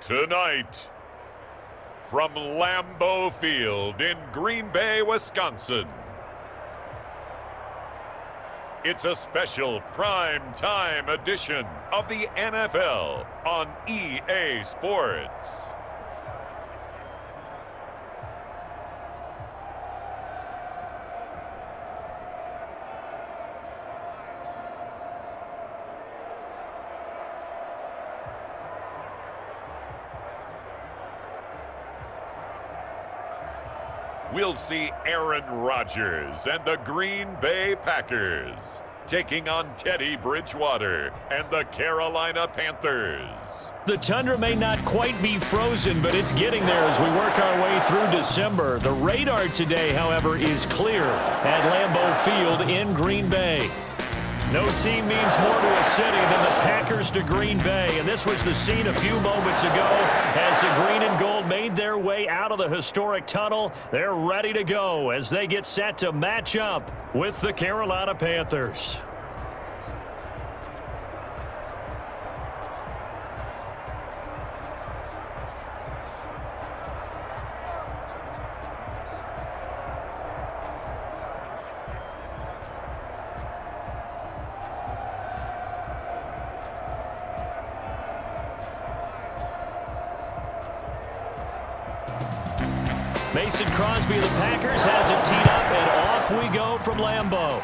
Tonight, from Lambeau Field in Green Bay, Wisconsin, it's a special prime time edition of the NFL on EA Sports. We'll see Aaron Rodgers and the Green Bay Packers taking on Teddy Bridgewater and the Carolina Panthers. The tundra may not quite be frozen, but it's getting there as we work our way through December. The radar today, however, is clear at Lambeau Field in Green Bay. No team means more to a city than the Packers to Green Bay, and this was the scene a few moments ago as the green and gold made their way out of the historic tunnel. They're ready to go as they get set to match up with the Carolina Panthers. Mason Crosby of the Packers has it teed up, and off we go from Lambeau.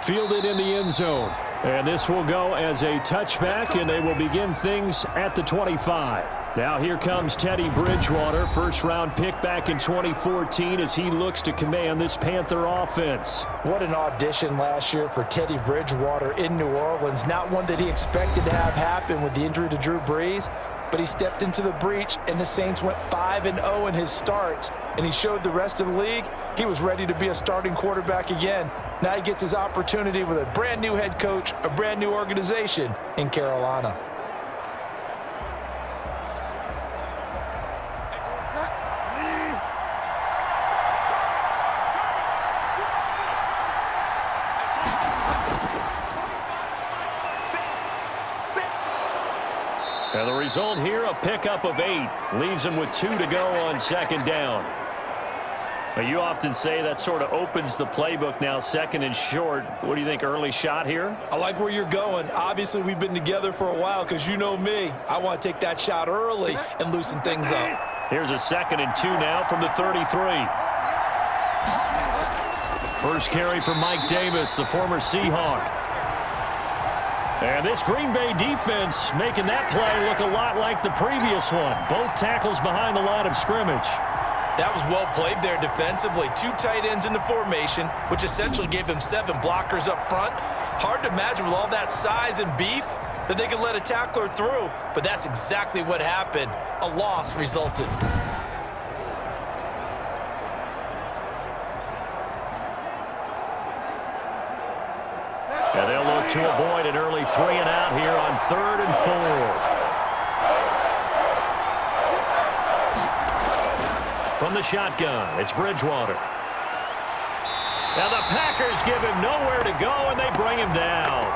Fielded in the end zone. And this will go as a touchback, and they will begin things at the 25. Now here comes Teddy Bridgewater, first-round pick back in 2014 as he looks to command this Panther offense. What an audition last year for Teddy Bridgewater in New Orleans. Not one that he expected to have happen with the injury to Drew Brees. But he stepped into the breach, and the Saints went 5-0 in his starts, and he showed the rest of the league he was ready to be a starting quarterback again. Now he gets his opportunity with a brand-new head coach, a brand-new organization in Carolina. And the result here, a pickup of 8. Leaves him with 2 to go on second down. Now, you often say that sort of opens the playbook now, second and short. What do you think, early shot here? I like where you're going. Obviously, we've been together for a while because you know me. I want to take that shot early and loosen things up. Here's a 2nd and 2 now from the 33. First carry for Mike Davis, the former Seahawk. And this Green Bay defense making that play look a lot like the previous one. Both tackles behind the line of scrimmage. That was well played there defensively. 2 tight ends in the formation, which essentially gave them 7 blockers up front. Hard to imagine with all that size and beef that they could let a tackler through, but that's exactly what happened. A loss resulted. And they'll look to avoid an early 3 and out here on 3rd and 4. From the shotgun, it's Bridgewater. Now the Packers give him nowhere to go, and they bring him down.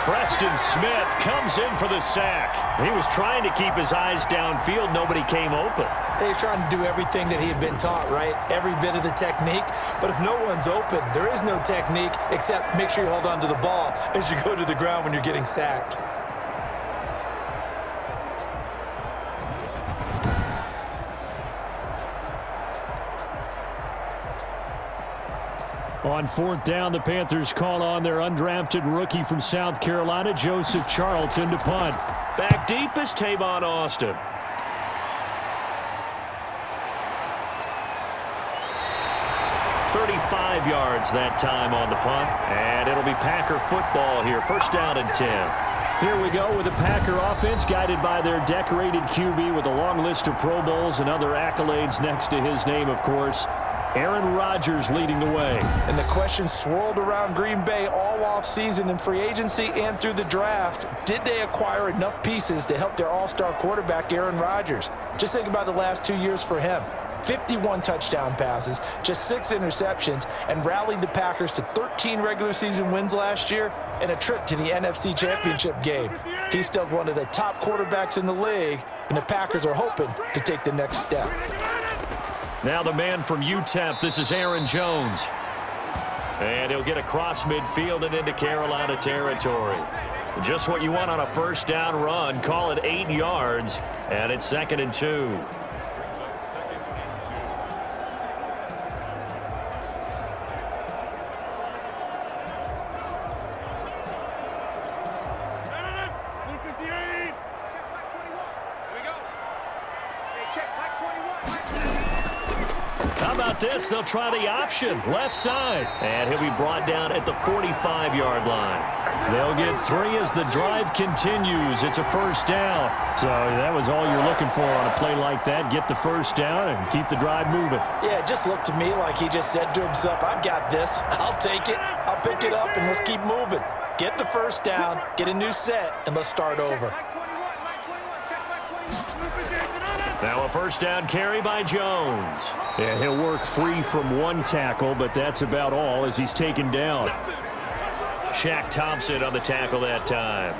Preston Smith comes in for the sack. He was trying to keep his eyes downfield. Nobody came open. He's trying to do everything that he had been taught, right? Every bit of the technique. But if no one's open, there is no technique except make sure you hold on to the ball as you go to the ground when you're getting sacked. On 4th down, the Panthers call on their undrafted rookie from South Carolina, Joseph Charlton, to punt. Back deep is Tavon Austin. "35 yards that time on the punt, and it'll be Packer football here. First down and 10. Here we go with the Packer offense guided by their decorated QB with a long list of Pro Bowls and other accolades next to his name, of course. Aaron Rodgers leading the way. And the question swirled around Green Bay all offseason in free agency and through the draft. Did they acquire enough pieces to help their all-star quarterback, Aaron Rodgers? Just think about the last 2 years for him. 51 touchdown passes, just 6 interceptions, and rallied the Packers to 13 regular season wins last year and a trip to the NFC Championship game. He's still one of the top quarterbacks in the league, and the Packers are hoping to take the next step. Now the man from UTEP, this is Aaron Jones. And he'll get across midfield and into Carolina territory. Just what you want on a first down run. Call it 8 yards, and it's 2nd and 2. How about this? They'll try the option, left side. And he'll be brought down at the 45-yard line. They'll get 3 as the drive continues. It's a first down. So that was all you're looking for on a play like that. Get the first down and keep the drive moving. Yeah, it just looked to me like he just said to himself, I've got this. I'll take it. I'll pick it up, and let's keep moving. Get the first down, get a new set, and let's start over. Now a first down carry by Jones. Yeah, he'll work free from one tackle, but that's about all as he's taken down. Shaq Thompson on the tackle that time.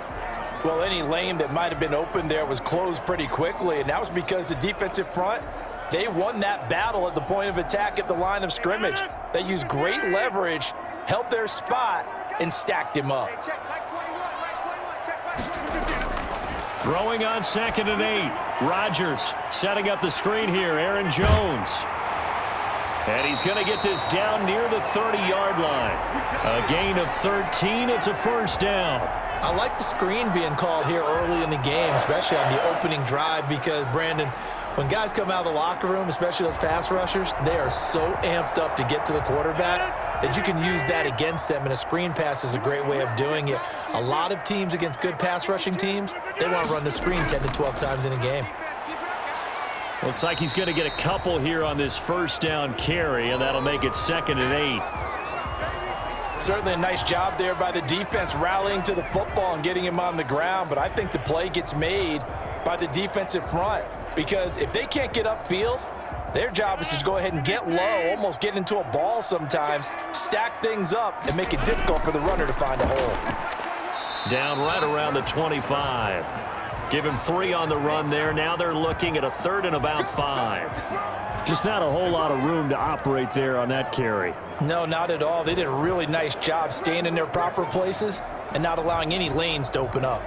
Well, any lane that might have been open there was closed pretty quickly, and that was because the defensive front, they won that battle at the point of attack at the line of scrimmage. They used great leverage, held their spot, and stacked him up. Throwing on 2nd and 8. Rodgers setting up the screen here. Aaron Jones. And he's going to get this down near the 30-yard line. A gain of 13. It's a first down. I like the screen being called here early in the game, especially on the opening drive, because, Brandon, when guys come out of the locker room, especially those pass rushers, they are so amped up to get to the quarterback that you can use that against them, and a screen pass is a great way of doing it. A lot of teams against good pass rushing teams, they want to run the screen 10 to 12 times in a game. Looks like he's going to get a couple here on this first down carry, and that'll make it 2nd and 8. Certainly a nice job there by the defense rallying to the football and getting him on the ground, but I think the play gets made by the defensive front, because if they can't get upfield, their job is to go ahead and get low, almost get into a ball sometimes, stack things up, and make it difficult for the runner to find a hole. Down right around the 25. Give him 3 on the run there. Now they're looking at a 3rd and about 5. Just not a whole lot of room to operate there on that carry. No, not at all. They did a really nice job staying in their proper places and not allowing any lanes to open up.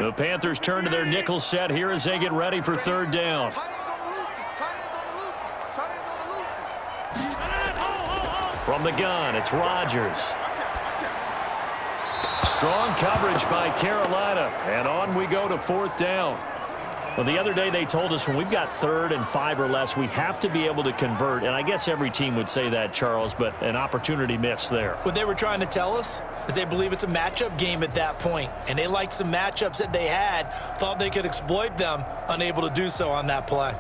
The Panthers turn to their nickel set here as they get ready for 3rd down. From the gun, it's Rodgers. Strong coverage by Carolina, and on we go to 4th down. Well, the other day they told us when we've got 3rd and 5 or less, we have to be able to convert, and I guess every team would say that, Charles, but an opportunity missed there. What they were trying to tell us is they believe it's a matchup game at that point, and they liked some matchups that they had, thought they could exploit them, unable to do so on that play.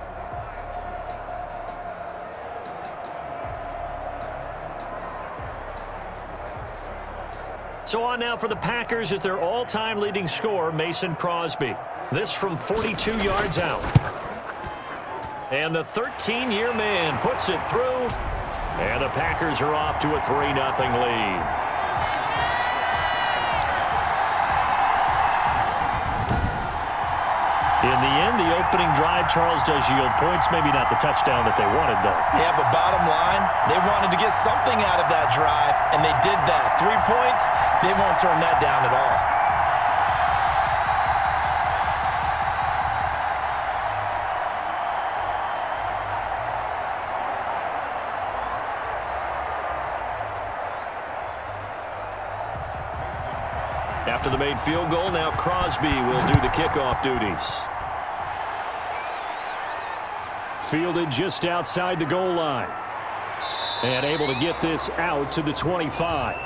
So on now for the Packers is their all-time leading scorer, Mason Crosby. This from 42 yards out. And the 13-year man puts it through. And the Packers are off to a 3-0 lead. In the end, the opening drive, Charles, does yield points. Maybe not the touchdown that they wanted, though. Yeah, but bottom line, they wanted to get something out of that drive, and they did that. 3 points, they won't turn that down at all. After the made field goal, now Crosby will do the kickoff duties. Fielded just outside the goal line. And able to get this out to the 25.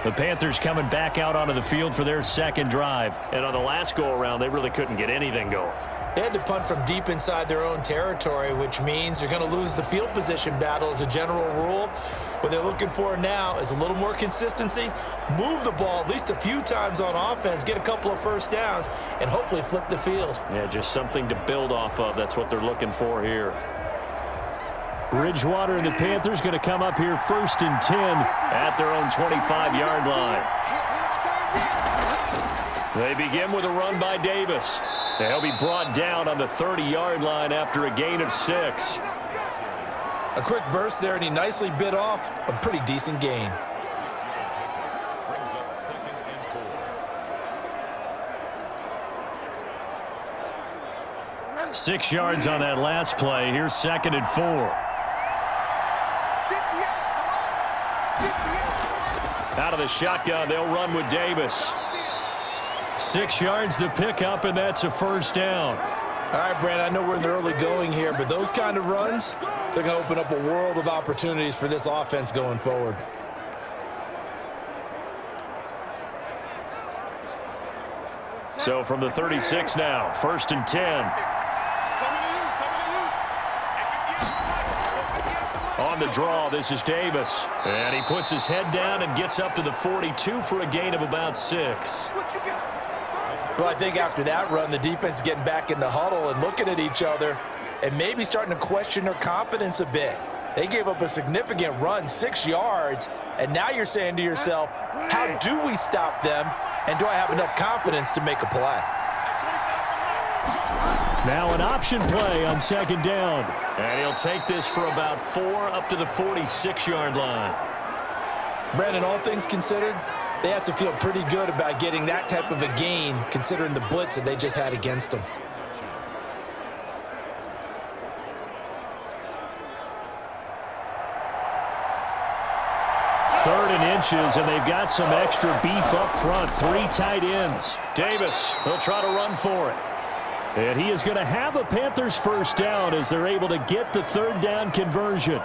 The Panthers coming back out onto the field for their second drive. And on the last go-around, they really couldn't get anything going. They had to punt from deep inside their own territory, which means you're going to lose the field position battle as a general rule. What they're looking for now is a little more consistency, move the ball at least a few times on offense, get a couple of first downs, and hopefully flip the field. Yeah, just something to build off of. That's what they're looking for here. Bridgewater and the Panthers going to come up here 1st and 10 at their own 25-yard line. They begin with a run by Davis. He'll be brought down on the 30-yard line after a gain of 6. A quick burst there, and he nicely bit off a pretty decent gain. Six yards on that last play. Here's 2nd and 4. Out of the shotgun, they'll run with Davis. 6 yards the pickup, and that's a first down. All right, Brand, I know we're in the early going here, but those kind of runs, they're going to open up a world of opportunities for this offense going forward. So from the 36 now, 1st and 10. On the draw, this is Davis. And he puts his head down and gets up to the 42 for a gain of about 6. Well, I think after that run, the defense is getting back in the huddle and looking at each other and maybe starting to question their confidence a bit. They gave up a significant run, 6 yards, and now you're saying to yourself, how do we stop them, and do I have enough confidence to make a play? Now an option play on 2nd down. And he'll take this for about 4 up to the 46-yard line. Brandon, all things considered, they have to feel pretty good about getting that type of a gain considering the blitz that they just had against them. Third and inches, and they've got some extra beef up front. 3 tight ends. Davis, they'll try to run for it. And he is going to have a Panthers first down as they're able to get the 3rd down conversion.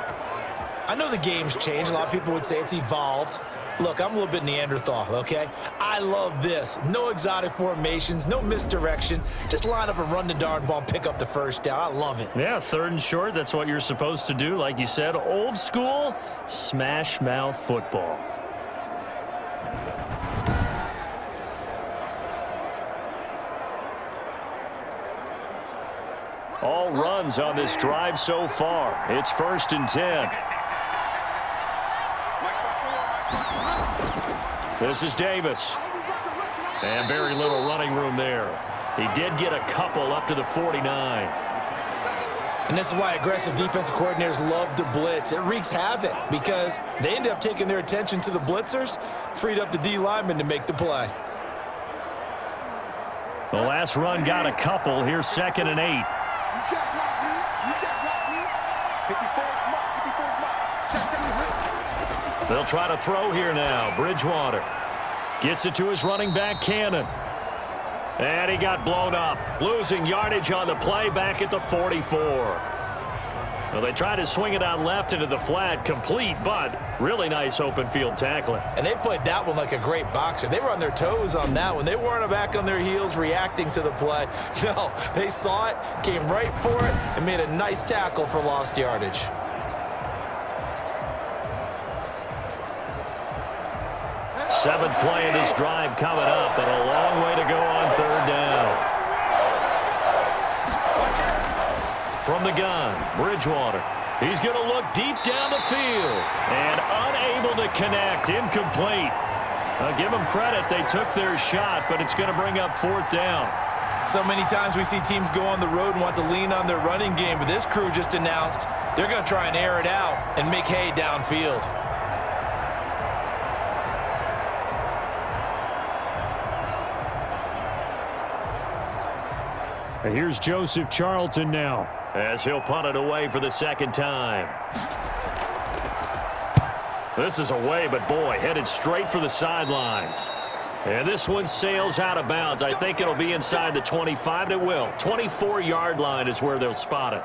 I know the game's changed. A lot of people would say it's evolved. Look, I'm a little bit Neanderthal, okay? I love this. No exotic formations, no misdirection. Just line up and run the darn ball and pick up the first down. I love it. Yeah, 3rd and short, that's what you're supposed to do. Like you said, old school, smash mouth football. All runs on this drive so far. It's 1st and 10. This is Davis. And very little running room there. He did get a couple up to the 49. And this is why aggressive defensive coordinators love to blitz. It wreaks havoc because they end up taking their attention to the blitzers, freed up the D lineman to make the play. The last run got a couple. Here's 2nd and 8. They'll try to throw here now. Bridgewater gets it to his running back, Cannon. And he got blown up, losing yardage on the play back at the 44. Well, they tried to swing it out left into the flat, complete, but really nice open field tackling. And they played that one like a great boxer. They were on their toes on that one. They weren't back on their heels reacting to the play. No, they saw it, came right for it, and made a nice tackle for lost yardage. Seventh play of this drive coming up, but a long way to go on 3rd down. From the gun, Bridgewater. He's going to look deep down the field and unable to connect. Incomplete. I'll give them credit. They took their shot, but it's going to bring up 4th down. So many times we see teams go on the road and want to lean on their running game, but this crew just announced they're going to try and air it out and make hay downfield. And here's Joseph Charlton now, as he'll punt it away for the 2nd time. This is away, but boy, headed straight for the sidelines. And this one sails out of bounds. I think it'll be inside the 25. It will. 24-yard line is where they'll spot it.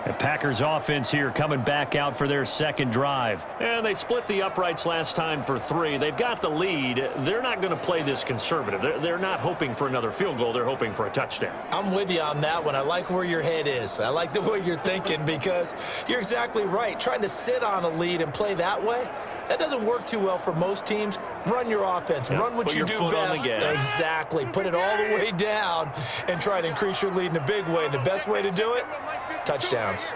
The Packers offense here coming back out for their second drive. And they split the uprights last time for 3. They've got the lead. They're not going to play this conservative. They're not hoping for another field goal. They're hoping for a touchdown. I'm with you on that one. I like where your head is. I like the way you're thinking because you're exactly right. Trying to sit on a lead and play that way, that doesn't work too well for most teams. Run your offense. Run what you do best. Exactly. Put it all the way down and try to increase your lead in a big way. And the best way to do it, touchdowns.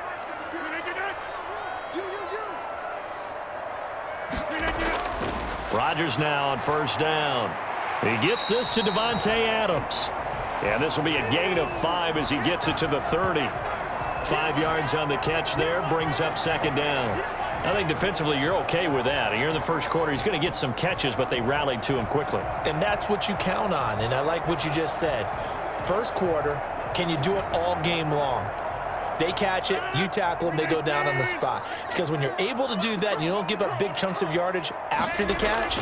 Rodgers now on first down. He gets this to Davante Adams. And this will be a gain of 5 as he gets it to the 30. 5 yards on the catch there, brings up second down. I think defensively you're okay with that. Here in the first quarter, he's going to get some catches, but they rallied to him quickly. And that's what you count on, and I like what you just said. First quarter, can you do it all game long? They catch it, you tackle them, they go down on the spot. Because when you're able to do that and you don't give up big chunks of yardage after the catch,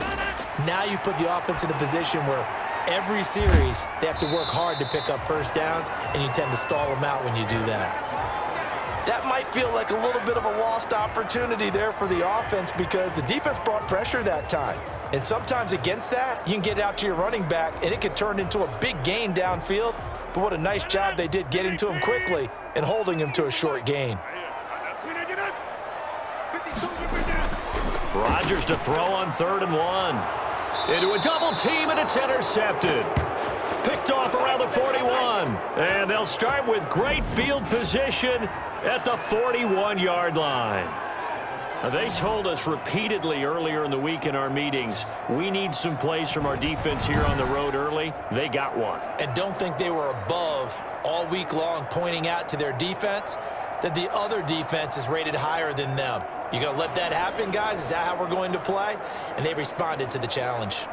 now you put the offense in a position where every series they have to work hard to pick up first downs, and you tend to stall them out when you do that. That might feel like a little bit of a lost opportunity there for the offense because the defense brought pressure that time. And sometimes against that, you can get out to your running back, and it can turn into a big gain downfield. But what a nice job they did getting to him quickly and holding him to a short gain. Rodgers to throw on 3rd and 1. Into a double team, and it's intercepted. Picked off around the 41. And they'll start with great field position at the 41-yard line. They told us repeatedly earlier in the week in our meetings, we need some plays from our defense here on the road early. They got one. And don't think they were above all week long pointing out to their defense that the other defense is rated higher than them. You going to let that happen, guys? Is that how we're going to play? And they responded to the challenge.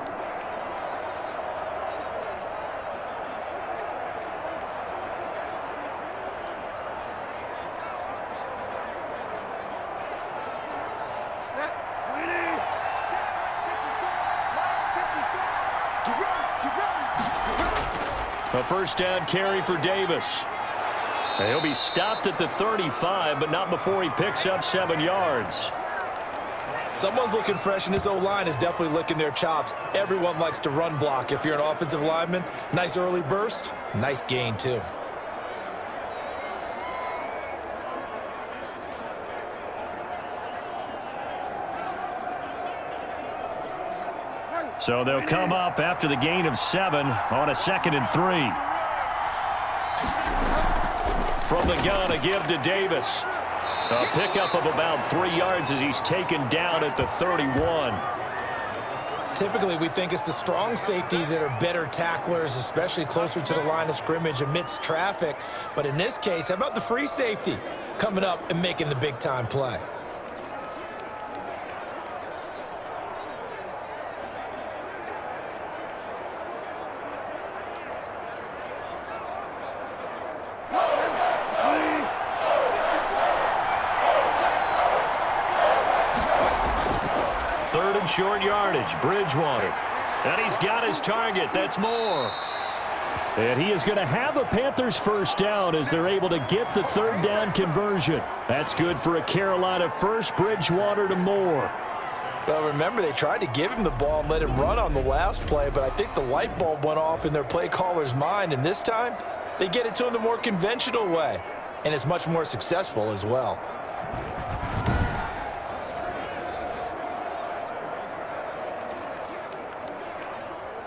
A first down carry for Davis. He'll be stopped at the 35, but not before he picks up 7 yards. Someone's looking fresh, and this O-line is definitely licking their chops. Everyone likes to run block. If you're an offensive lineman, nice early burst, nice gain too. So they'll come up after the gain of 7 on a 2nd and 3. From the gun, a give to Davis. A pickup of about 3 yards as he's taken down at the 31. Typically, we think it's the strong safeties that are better tacklers, especially closer to the line of scrimmage amidst traffic. But in this case, how about the free safety coming up and making the big-time play? Short yardage, Bridgewater. And he's got his target. That's Moore. And he is going to have a Panthers first down as they're able to get the 3rd down conversion. That's good for a Carolina first. Bridgewater to Moore. Well, remember, they tried to give him the ball and let him run on the last play, but I think the light bulb went off in their play caller's mind, and this time they get it to him the more conventional way, and it's much more successful as well.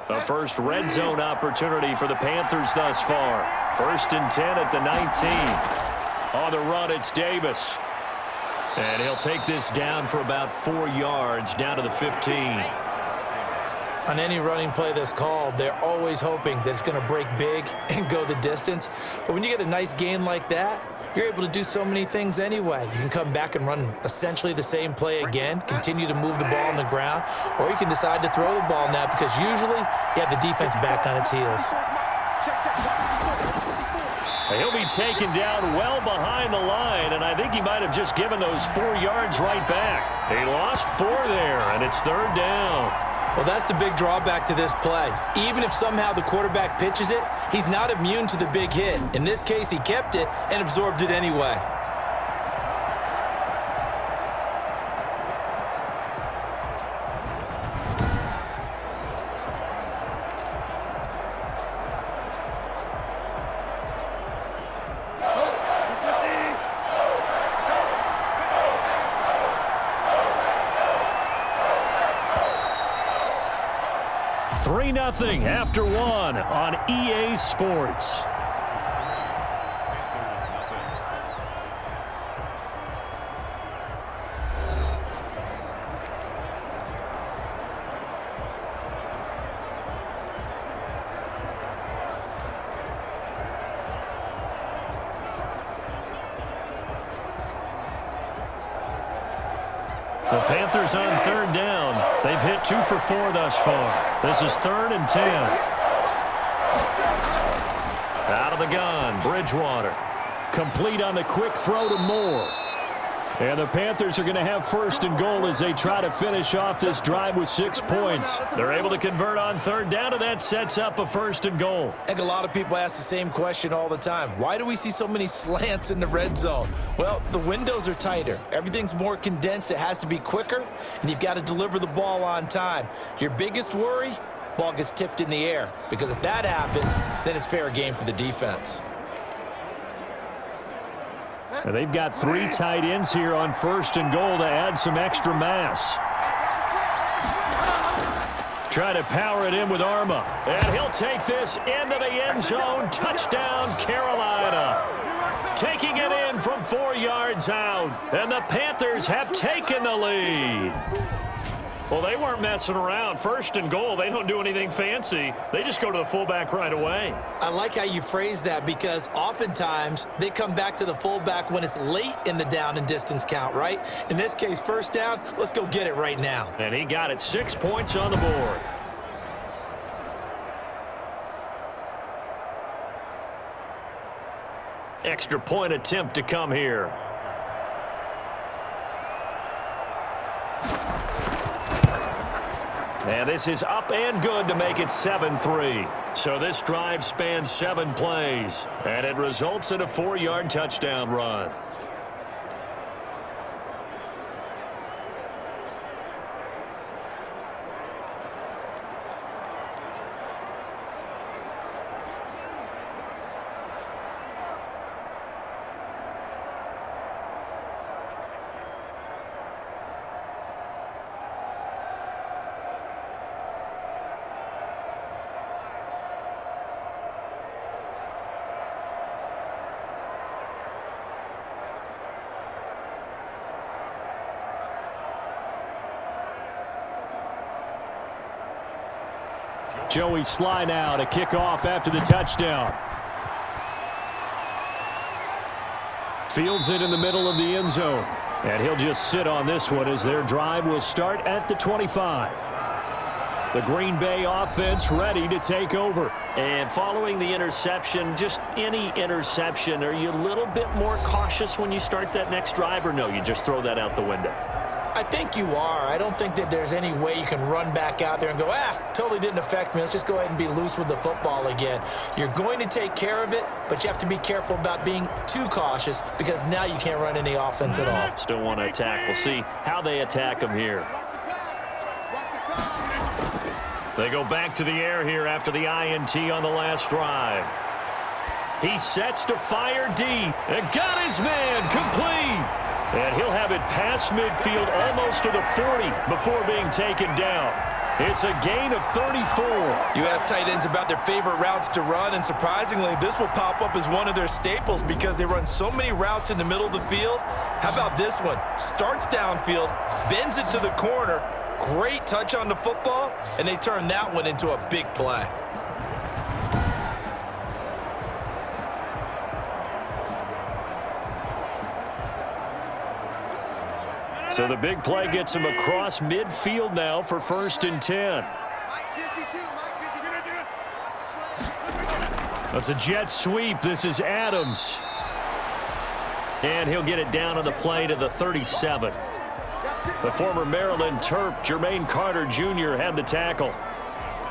A first red zone opportunity for the Panthers thus far. 1st and 10 at the 19. On the run, it's Davis. And he'll take this down for about 4 yards, down to the 15. On any running play that's called, they're always hoping that it's going to break big and go the distance. But when you get a nice gain like that, you're able to do so many things anyway. You can come back and run essentially the same play again, continue to move the ball on the ground, or you can decide to throw the ball now because usually you have the defense back on its heels. He'll be taken down well behind the line, and I think he might have just given those 4 yards right back. He lost 4 there, and it's 3rd down. Well, that's the big drawback to this play. Even if somehow the quarterback pitches it, he's not immune to the big hit. In this case, he kept it and absorbed it anyway. 3-0 after one on EA Sports. The Panthers on third down. They've hit 2 for 4 thus far. This is 3rd and 10. Out of the gun, Bridgewater. Complete on the quick throw to Moore. And the Panthers are going to have 1st and goal as they try to finish off this drive with 6 points. They're able to convert on third down, and that sets up a 1st and goal. I think a lot of people ask the same question all the time. Why do we see so many slants in the red zone? Well, the windows are tighter. Everything's more condensed. It has to be quicker, and you've got to deliver the ball on time. Your biggest worry? Ball gets tipped in the air, because if that happens, then it's fair game for the defense. And they've got 3 tight ends here on 1st and goal to add some extra mass. Try to power it in with Arma. And he'll take this into the end zone. Touchdown, Carolina. Taking it in from 4 yards out. And the Panthers have taken the lead. Well, they weren't messing around. 1st and goal, they don't do anything fancy. They just go to the fullback right away. I like how you phrase that, because oftentimes they come back to the fullback when it's late in the down and distance count, right? In this case, 1st down, let's go get it right now. And he got it. 6 points on the board. Extra point attempt to come here. And this is up and good to make it 7-3. So this drive spans 7 plays, and it results in a 4-yard touchdown run. Joey Sly now to kick off after the touchdown. Fields it in the middle of the end zone. And he'll just sit on this one as their drive will start at the 25. The Green Bay offense ready to take over. And following the interception, just any interception, are you a little bit more cautious when you start that next drive, or no, you just throw that out the window? I think you are. I don't think that there's any way you can run back out there and go, totally didn't affect me. Let's just go ahead and be loose with the football again. You're going to take care of it, but you have to be careful about being too cautious, because now you can't run any offense at all. Still want to attack. We'll see how they attack them here. They go back to the air here after the INT on the last drive. He sets to fire deep and got his man complete. And he'll have it past midfield almost to the 40 before being taken down. It's a gain of 34. You ask tight ends about their favorite routes to run, and surprisingly, this will pop up as one of their staples because they run so many routes in the middle of the field. How about this one? Starts downfield, bends it to the corner, great touch on the football, and they turn that one into a big play. So the big play gets him across midfield now for 1st and 10. That's a jet sweep. This is Adams. And he'll get it down on the play to the 37. The former Maryland Terp, Jermaine Carter Jr., had the tackle.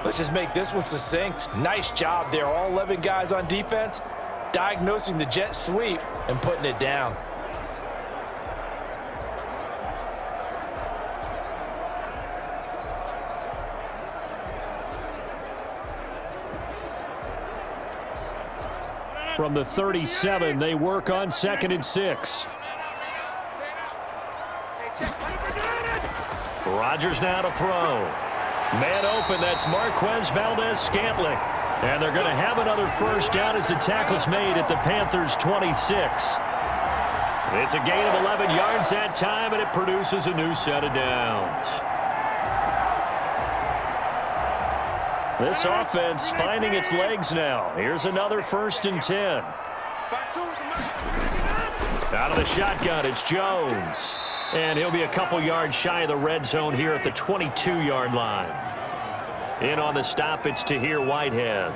Let's just make this one succinct. Nice job there. All 11 guys on defense, diagnosing the jet sweep and putting it down. From the 37, they work on 2nd and 6. Rodgers now to throw. Man open, that's Marquez Valdez-Scantling. And they're going to have another first down as the tackle's made at the Panthers' 26. It's a gain of 11 yards that time, and it produces a new set of downs. This offense finding its legs now. Here's another 1st and 10. Out of the shotgun, it's Jones. And he'll be a couple yards shy of the red zone here at the 22-yard line. In on the stop, it's Tahir Whitehead.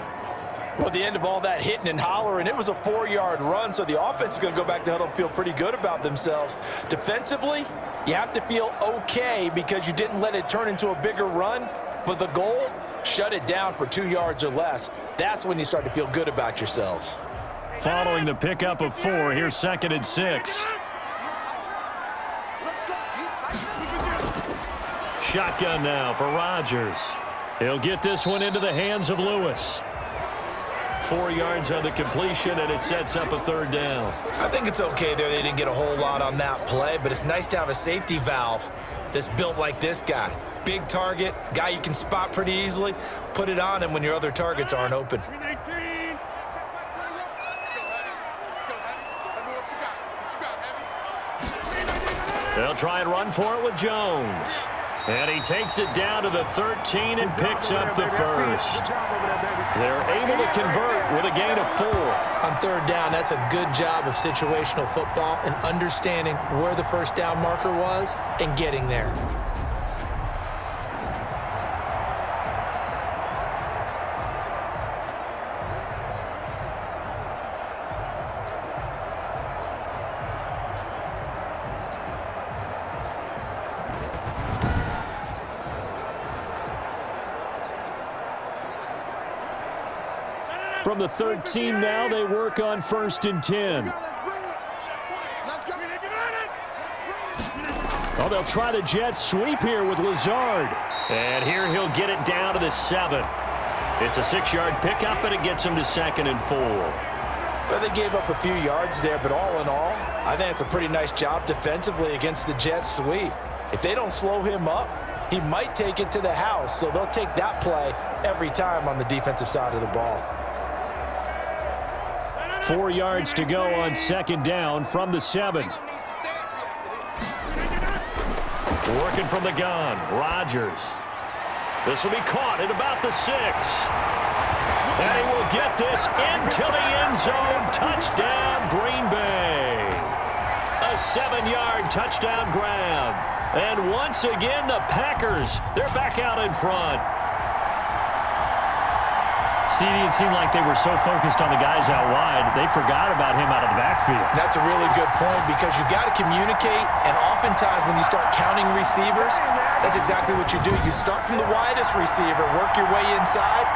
Well, at the end of all that hitting and hollering, it was a 4-yard run, so the offense is going to go back to huddle and feel pretty good about themselves. Defensively, you have to feel okay because you didn't let it turn into a bigger run, but the goal, shut it down for 2 yards or less. That's when you start to feel good about yourselves. Following the pickup of 4, here's 2nd and 6. Shotgun now for Rodgers. He'll get this one into the hands of Lewis. 4 yards on the completion, and it sets up a 3rd down. I think it's okay there. They didn't get a whole lot on that play, but it's nice to have a safety valve that's built like this guy. Big target, guy you can spot pretty easily. Put it on him when your other targets aren't open. They'll try and run for it with Jones. And he takes it down to the 13 and picks up the 1st. They're able to convert with a gain of 4. On 3rd down, that's a good job of situational football and understanding where the 1st down marker was and getting there. From the 13 now, they work on 1st and 10. Oh, they'll try the jet sweep here with Lazard. And here he'll get it down to the 7. It's a 6-yard pickup, and it gets him to 2nd and 4. Well, they gave up a few yards there, but all in all, I think it's a pretty nice job defensively against the jet sweep. If they don't slow him up, he might take it to the house, so they'll take that play every time on the defensive side of the ball. 4 yards to go on 2nd down from the 7. Working from the gun, Rodgers. This will be caught at about the 6. And he will get this into the end zone. Touchdown, Green Bay. A 7-yard touchdown grab. And once again, the Packers, they're back out in front. CD, it seemed like they were so focused on the guys out wide, they forgot about him out of the backfield. That's a really good point because you got to communicate, and oftentimes when you start counting receivers, that's exactly what you do. You start from the widest receiver, work your way inside.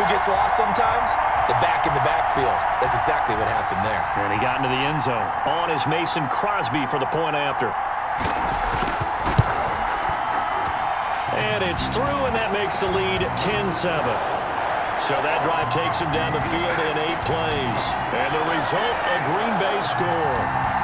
Who gets lost sometimes? The back in the backfield. That's exactly what happened there. And he got into the end zone. On is Mason Crosby for the point after. And it's through, and that makes the lead 10-7. So that drive takes him down the field in 8 plays. And the result, a Green Bay score.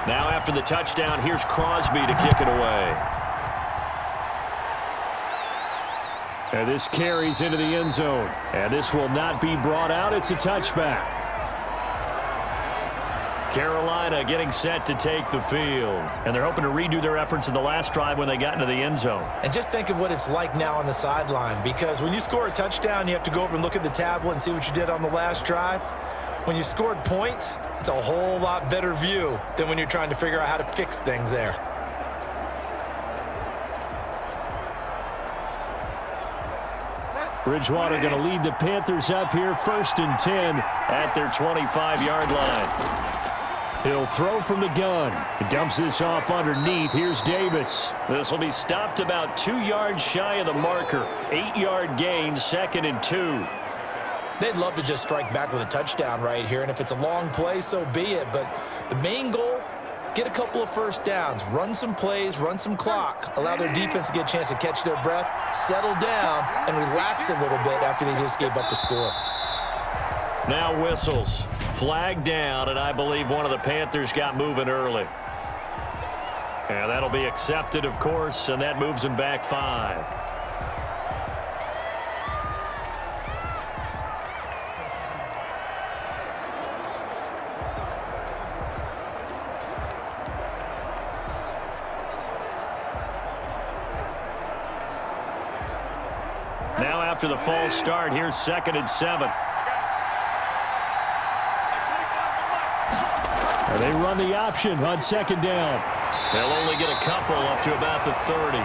Now after the touchdown, here's Crosby to kick it away. And this carries into the end zone. And this will not be brought out. It's a touchback. Carolina getting set to take the field. And they're hoping to redo their efforts in the last drive when they got into the end zone. And just think of what it's like now on the sideline, because when you score a touchdown, you have to go over and look at the tablet and see what you did on the last drive. When you scored points, it's a whole lot better view than when you're trying to figure out how to fix things there. Bridgewater going to lead the Panthers up here, 1st and 10 at their 25-yard line. He'll throw from the gun. He dumps this off underneath. Here's Davis. This will be stopped about 2 yards shy of the marker. 8-yard gain, 2nd and 2. They'd love to just strike back with a touchdown right here, and if it's a long play, so be it. But the main goal, get a couple of first downs, run some plays, run some clock, allow their defense to get a chance to catch their breath, settle down, and relax a little bit after they just gave up the score. Now whistles. Flag down, and I believe one of the Panthers got moving early. And that'll be accepted, of course, and that moves him back 5. Now after the false start, here's 2nd and 7. And they run the option on 2nd down. They'll only get a couple up to about the 30.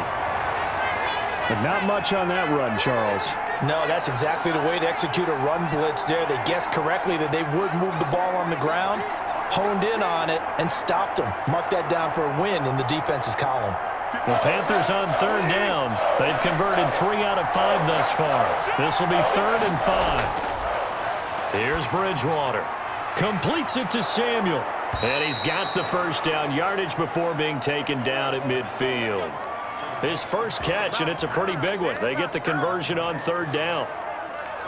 But not much on that run, Charles. No, that's exactly the way to execute a run blitz there. They guessed correctly that they would move the ball on the ground, honed in on it, and stopped them. Mark that down for a win in the defense's column. The Panthers on 3rd down. They've converted 3 out of 5 thus far. This will be 3rd and 5. Here's Bridgewater. Completes it to Samuel. And he's got the first down, yardage before being taken down at midfield. His first catch, and it's a pretty big one. They get the conversion on 3rd down.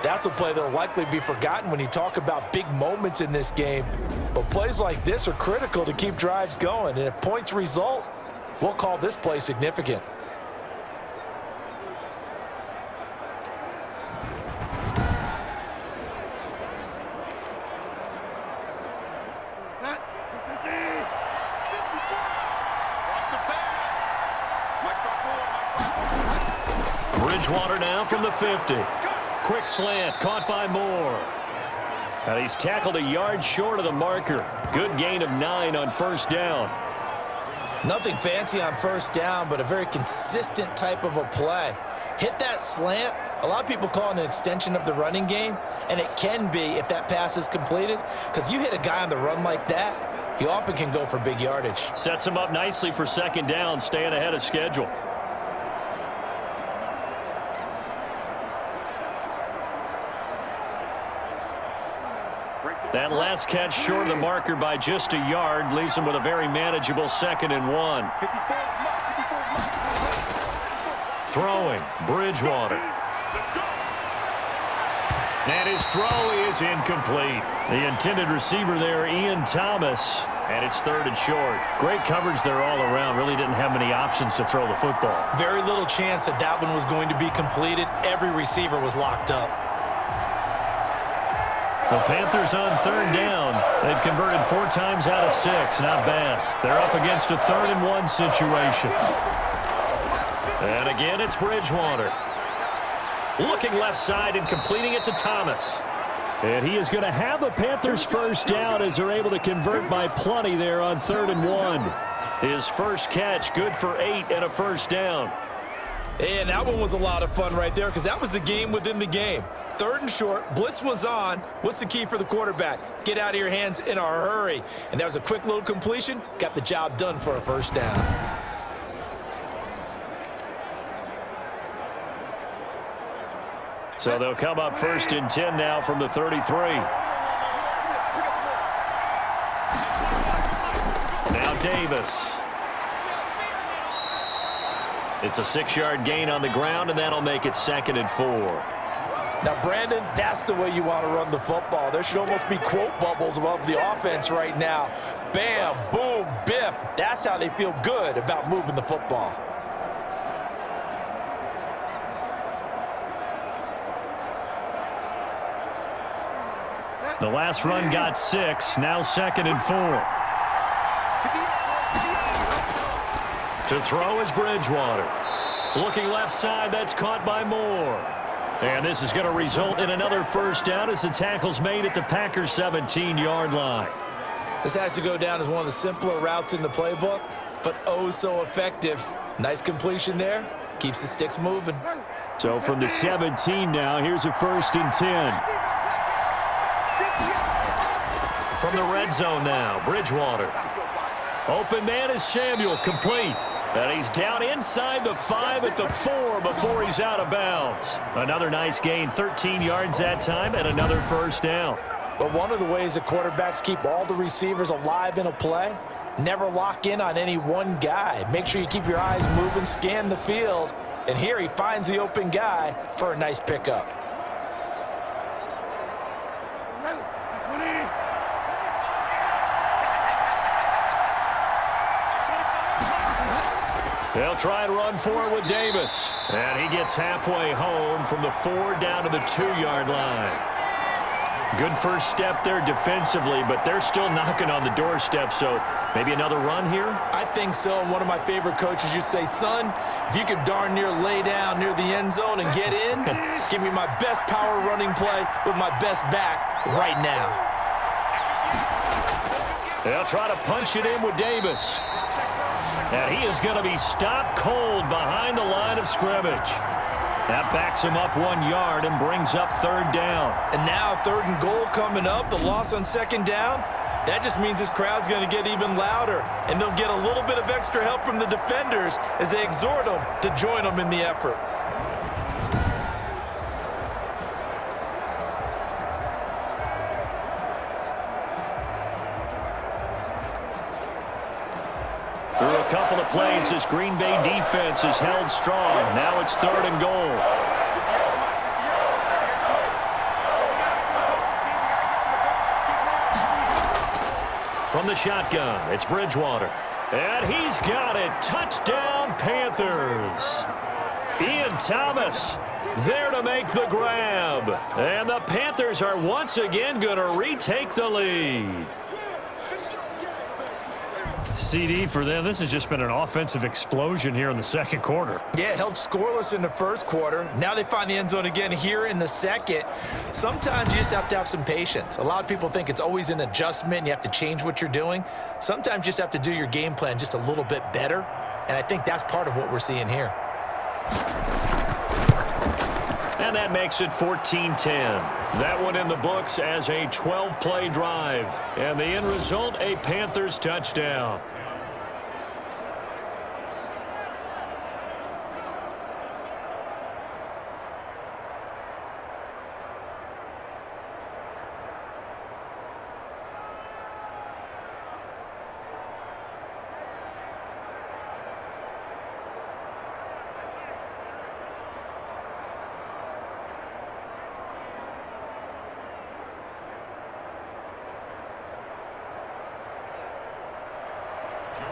That's a play that'll likely be forgotten when you talk about big moments in this game. But plays like this are critical to keep drives going. And if points result, we'll call this play significant. Bridgewater now from the 50. Quick slant, caught by Moore. And he's tackled a yard short of the marker. Good gain of 9 on 1st down. Nothing fancy on 1st down, but a very consistent type of a play. Hit that slant. A lot of people call it an extension of the running game, and it can be if that pass is completed, because you hit a guy on the run like that, he often can go for big yardage. Sets him up nicely for 2nd down, staying ahead of schedule. That last catch short of the marker by just a yard leaves him with a very manageable 2nd and 1. Throwing, Bridgewater. And his throw is incomplete. The intended receiver there, Ian Thomas, and it's 3rd and short. Great coverage there all around. Really didn't have many options to throw the football. Very little chance that that one was going to be completed. Every receiver was locked up. The Panthers on 3rd down. They've converted 4 times out of 6. Not bad. They're up against a 3rd and 1 situation. And again, it's Bridgewater. Looking left side and completing it to Thomas. And he is going to have a Panthers first down as they're able to convert by plenty there on 3rd and 1. His first catch, good for 8 and a first down. And that one was a lot of fun right there because that was the game within the game. 3rd and short, blitz was on. What's the key for the quarterback? Get out of your hands in a hurry. And that was a quick little completion. Got the job done for a first down. So they'll come up 1st and 10 now from the 33. Now Davis. It's a 6-yard gain on the ground, and that'll make it 2nd and 4. Now, Brandon, that's the way you want to run the football. There should almost be quote bubbles above the offense right now. Bam, boom, biff. That's how they feel good about moving the football. The last run got 6, now 2nd and 4. To throw is Bridgewater. Looking left side, that's caught by Moore. And this is going to result in another first down as the tackle's made at the Packers' 17-yard line. This has to go down as one of the simpler routes in the playbook, but oh so effective. Nice completion there. Keeps the sticks moving. So from the 17 now, here's a 1st and 10. From the red zone now, Bridgewater. Open man is Samuel, complete. And he's down inside the 5 at the 4 before he's out of bounds. Another nice gain, 13 yards that time, and another first down. But one of the ways the quarterbacks keep all the receivers alive in a play, never lock in on any one guy. Make sure you keep your eyes moving, scan the field, and here he finds the open guy for a nice pickup. They'll try and run for it with Davis. And he gets halfway home from the 4 down to the 2-yard line. Good first step there defensively, but they're still knocking on the doorstep, so maybe another run here? I think so. And one of my favorite coaches used to say, son, if you can darn near lay down near the end zone and get in, give me my best power running play with my best back right now. They'll try to punch it in with Davis. And he is going to be stopped cold behind the line of scrimmage. That backs him up 1 yard and brings up 3rd down. And now 3rd and goal coming up, the loss on 2nd down. That just means this crowd's going to get even louder, and they'll get a little bit of extra help from the defenders as they exhort them to join them in the effort. Through a couple of plays, this Green Bay defense is held strong. Now it's 3rd and goal. From the shotgun, it's Bridgewater. And he's got it. Touchdown, Panthers. Ian Thomas there to make the grab. And the Panthers are once again going to retake the lead. CD for them, this has just been an offensive explosion here in the 2nd quarter. Yeah, held scoreless in the 1st quarter. Now they find the end zone again here in the 2nd. Sometimes you just have to have some patience. A lot of people think it's always an adjustment and you have to change what you're doing. Sometimes you just have to do your game plan just a little bit better, and I think that's part of what we're seeing here. And that makes it 14-10. That one in the books as a 12-play drive. And the end result, a Panthers touchdown.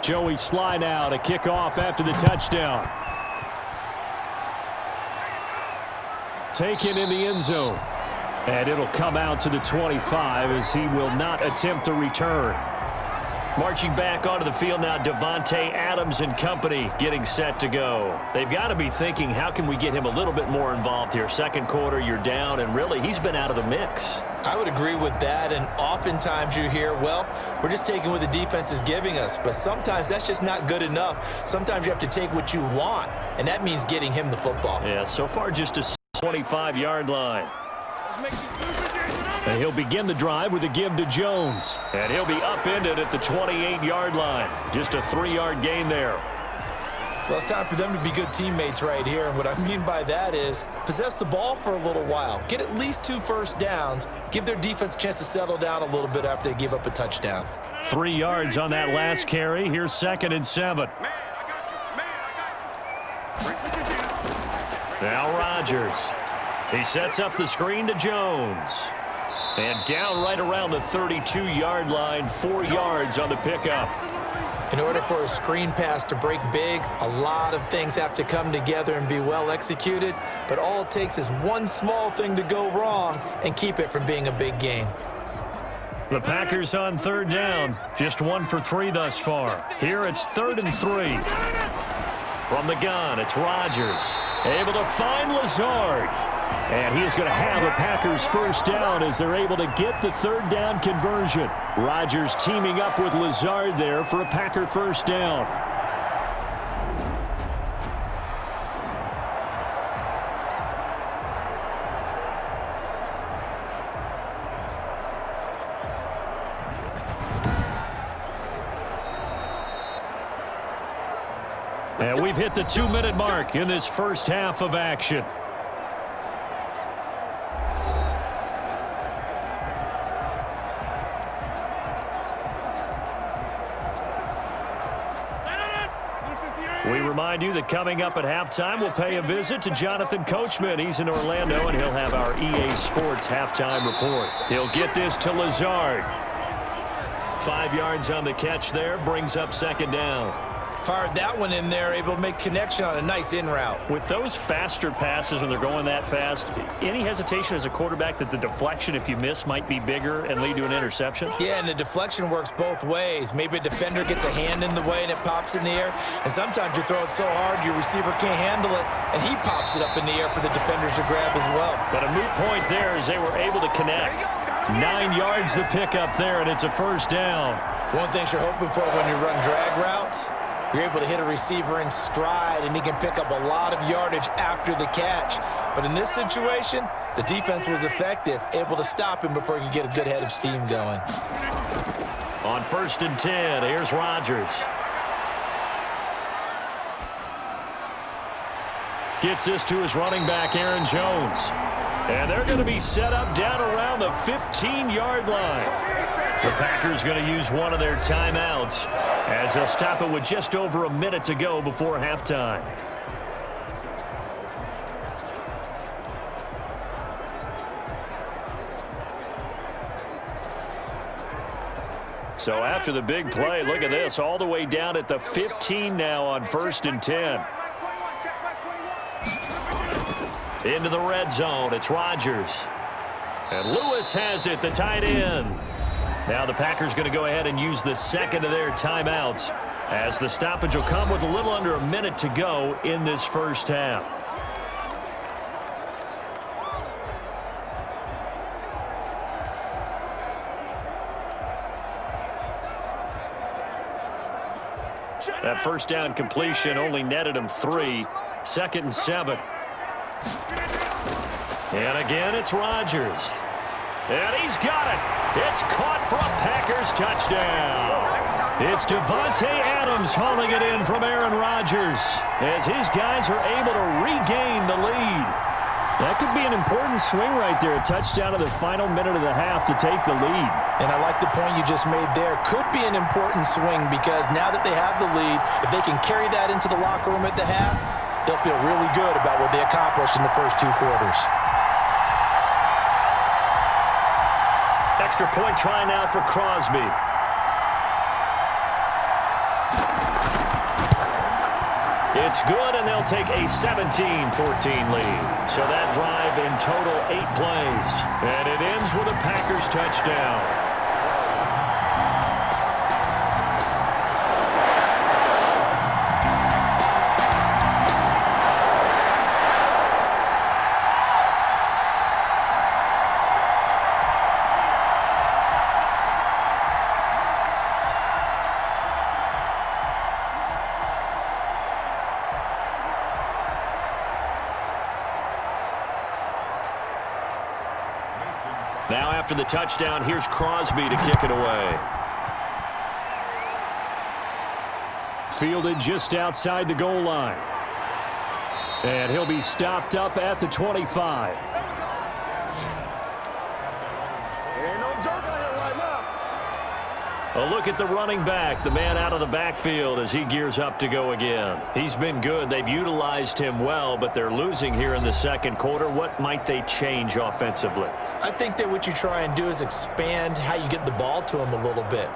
Joey slide out, a kickoff after the touchdown. Taken in the end zone. And it'll come out to the 25 as he will not attempt to return. Marching back onto the field now, Devontae Adams and company getting set to go. They've got to be thinking, how can we get him a little bit more involved here? 2nd quarter, you're down, and really, he's been out of the mix. I would agree with that, and oftentimes you hear, well, we're just taking what the defense is giving us, but sometimes that's just not good enough. Sometimes you have to take what you want, and that means getting him the football. Yeah, so far just a 25-yard line. And he'll begin the drive with a give to Jones. And he'll be upended at the 28-yard line. Just a 3-yard gain there. Well, it's time for them to be good teammates right here. And what I mean by that is possess the ball for a little while. Get at least 2 first downs. Give their defense a chance to settle down a little bit after they give up a touchdown. 3 yards on that last carry. Here's 2nd and 7. Now Rodgers. He sets up the screen to Jones. And down right around the 32-yard line, 4 yards on the pickup. In order for a screen pass to break big, a lot of things have to come together and be well executed, but all it takes is one small thing to go wrong and keep it from being a big gain. The Packers on 3rd down, just 1 for 3 thus far. Here it's 3rd and 3. From the gun, it's Rodgers, able to find Lazard. And he is going to have the Packers first down as they're able to get the 3rd down conversion. Rodgers teaming up with Lazard there for a Packer first down. And we've hit the 2-minute mark in this first half of action. We remind you that coming up at halftime, we'll pay a visit to Jonathan Coachman. He's in Orlando, and he'll have our EA Sports halftime report. He'll get this to Lazard. 5 yards on the catch there, brings up second down. Fired that one in there, able to make connection on a nice in route. With those faster passes when they're going that fast, any hesitation as a quarterback that the deflection, if you miss, might be bigger and lead to an interception? Yeah, and the deflection works both ways. Maybe a defender gets a hand in the way and it pops in the air, and sometimes you throw it so hard your receiver can't handle it, and he pops it up in the air for the defenders to grab as well. But a moot point there as they were able to connect. 9 yards the pickup there, and it's a first down. One thing you're hoping for when you run drag routes, you're able to hit a receiver in stride, and he can pick up a lot of yardage after the catch. But in this situation, the defense was effective, able to stop him before he could get a good head of steam going. On 1st and 10, here's Rodgers. Gets this to his running back, Aaron Jones. And they're going to be set up down around the 15-yard line. The Packers going to use one of their timeouts as they'll stop it with just over a minute to go before halftime. So after the big play, look at this, all the way down at the 15 now on 1st and 10. Into the red zone, it's Rodgers. And Lewis has it, the tight end. Now the Packers going to go ahead and use the second of their timeouts as the stoppage will come with a little under a minute to go in this first half. That first down completion only netted him 3. 2nd and 7. And again, it's Rodgers. And he's got it. It's caught for a Packers touchdown. It's Devontae Adams hauling it in from Aaron Rodgers as his guys are able to regain the lead. That could be an important swing right there. A touchdown in the final minute of the half to take the lead. And I like the point you just made there. Could be an important swing because now that they have the lead, if they can carry that into the locker room at the half, they'll feel really good about what they accomplished in the first 2 quarters. Extra point try now for Crosby. It's good, and they'll take a 17-14 lead. So that drive in total 8 plays. And it ends with a Packers touchdown. Now after the touchdown, here's Crosby to kick it away. Fielded just outside the goal line. And he'll be stopped up at the 25. A look at the running back, the man out of the backfield as he gears up to go again. He's been good. They've utilized him well, but they're losing here in the second quarter. What might they change offensively? I think that what you try and do is expand how you get the ball to him a little bit.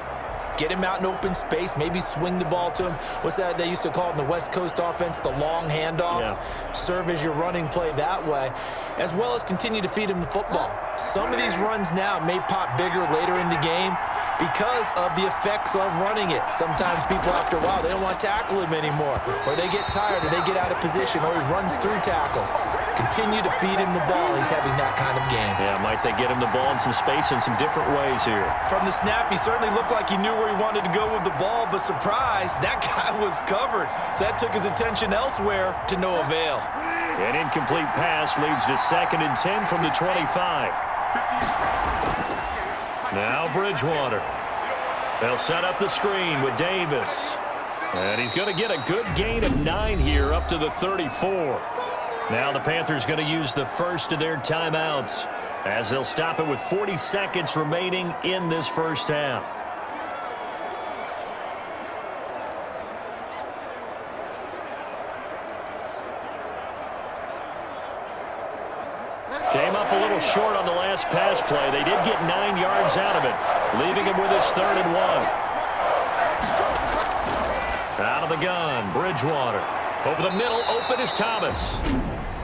Get him out in open space, maybe swing the ball to him. What's that they used to call it in the West Coast offense, the long handoff? Yeah. Serve as your running play that way, as well as continue to feed him the football. Some of these runs now may pop bigger later in the game because of the effects of running it. Sometimes people, after a while, they don't want to tackle him anymore, or they get tired, or they get out of position, or he runs through tackles. Continue to feed him the ball. He's having that kind of game. Yeah, might they get him the ball in some space in some different ways here? From the snap, he certainly looked like he knew where he wanted to go with the ball, but surprise, that guy was covered. So that took his attention elsewhere to no avail. An incomplete pass leads to 2nd and 10 from the 25. Now Bridgewater. They'll set up the screen with Davis. And he's going to get a good gain of 9 here up to the 34. Now the Panthers going to use the first of their timeouts as they'll stop it with 40 seconds remaining in this first half. Came up a little short on the last pass play. They did get 9 yards out of it, leaving him with his 3rd and 1. Out of the gun, Bridgewater. Over the middle, open is Thomas.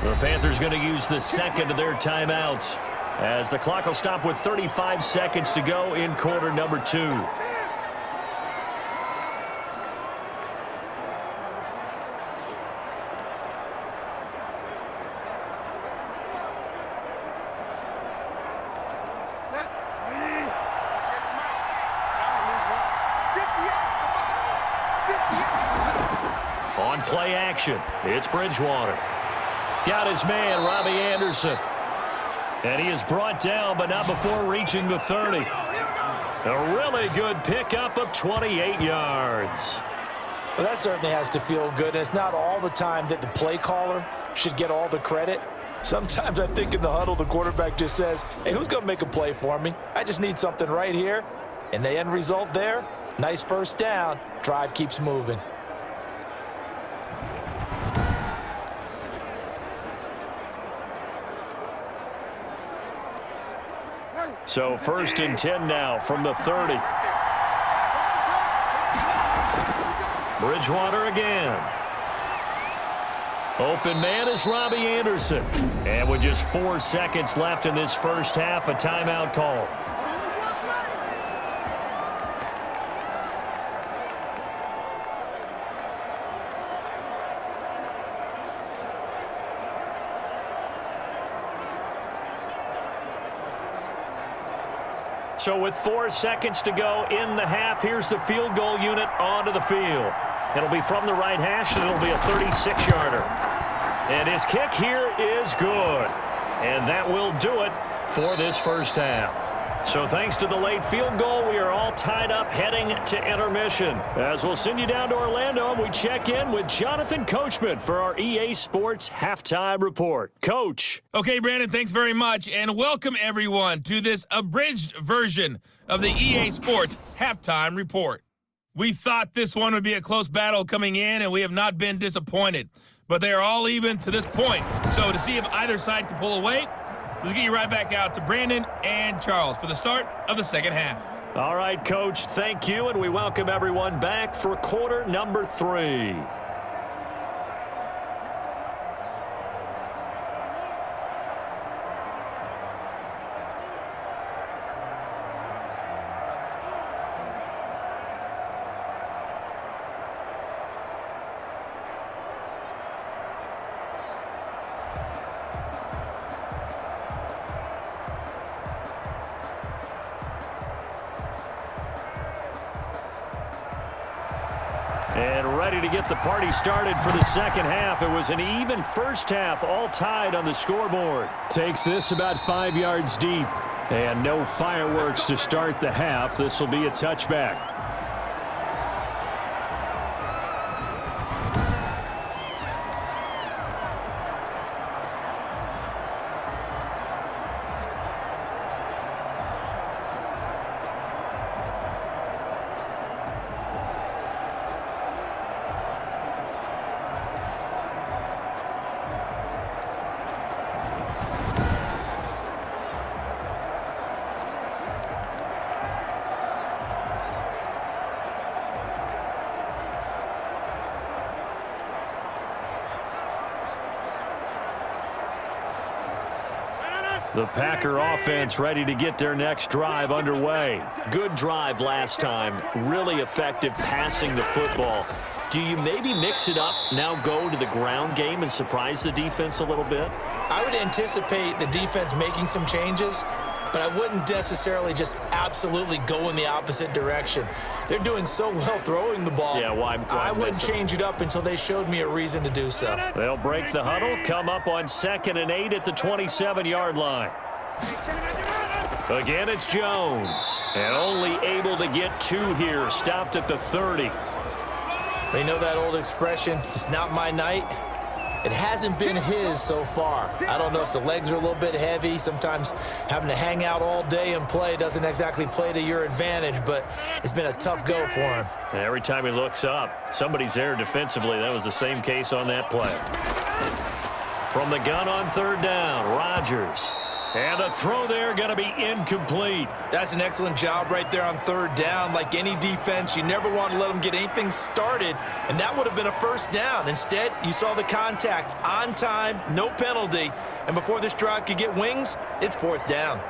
The Panthers going to use the second of their timeouts as the clock will stop with 35 seconds to go in quarter number 2. On play action, it's Bridgewater. Got his man, Robbie Anderson. And he is brought down, but not before reaching the 30. A really good pickup of 28 yards. Well, that certainly has to feel good. It's not all the time that the play caller should get all the credit. Sometimes I think in the huddle, the quarterback just says, hey, who's going to make a play for me? I just need something right here. And the end result there, nice first down. Drive keeps moving. So 1st and 10 now from the 30. Bridgewater again. Open man is Robbie Anderson. And with just 4 seconds left in this first half, a timeout call. So with 4 seconds to go in the half, here's the field goal unit onto the field. It'll be from the right hash, and it'll be a 36-yarder. And his kick here is good. And that will do it for this first half. So thanks to the late field goal, we are all tied up heading to intermission. As we'll send you down to Orlando, and we check in with Jonathan Coachman for our EA Sports Halftime Report. Coach. Okay, Brandon, thanks very much, and welcome everyone to this abridged version of the EA Sports Halftime Report. We thought this one would be a close battle coming in, and we have not been disappointed. But they are all even to this point. So to see if either side can pull away, let's get you right back out to Brandon and Charles for the start of the second half. All right, Coach, thank you, and we welcome everyone back for quarter number 3. And ready to get the party started for the second half. It was an even first half, all tied on the scoreboard. Takes this about 5 yards deep. And no fireworks to start the half. This will be a touchback. The Packer offense ready to get their next drive underway. Good drive last time. Really effective passing the football. Do you maybe mix it up, now go to the ground game and surprise the defense a little bit? I would anticipate the defense making some changes, but I wouldn't necessarily just absolutely go in the opposite direction. They're doing so well throwing the ball. Yeah, why I wouldn't change it up until they showed me a reason to do so. They'll break the huddle, come up on 2nd and 8 at the 27-yard line. Again, it's Jones. And only able to get 2 here, stopped at the 30. You know that old expression, it's not my night? It hasn't been his so far. I don't know if the legs are a little bit heavy. Sometimes having to hang out all day and play doesn't exactly play to your advantage, but it's been a tough go for him. And every time he looks up, somebody's there defensively. That was the same case on that play. From the gun on third down, Rodgers. And the throw there going to be incomplete. That's an excellent job right there on third down. Like any defense, you never want to let them get anything started, and that would have been a first down. Instead, you saw the contact on time, no penalty, and before this drive could get wings, it's fourth down.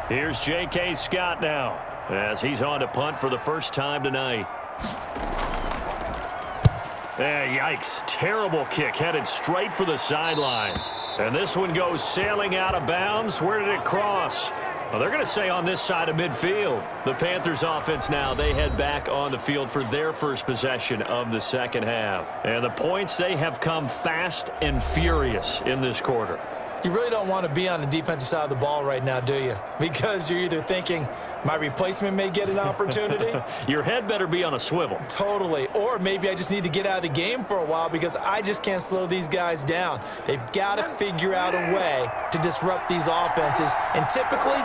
Here's J.K. Scott now as he's on to punt for the first time tonight. Yikes. Terrible kick headed straight for the sidelines. And this one goes sailing out of bounds. Where did it cross? Well, they're going to say on this side of midfield. The Panthers offense now, they head back on the field for their first possession of the second half. And the points, they have come fast and furious in this quarter. You really don't want to be on the defensive side of the ball right now, do you? Because you're either thinking, my replacement may get an opportunity. Your head better be on a swivel. Totally. Or maybe I just need to get out of the game for a while because I just can't slow these guys down. They've got to figure out a way to disrupt these offenses. And typically,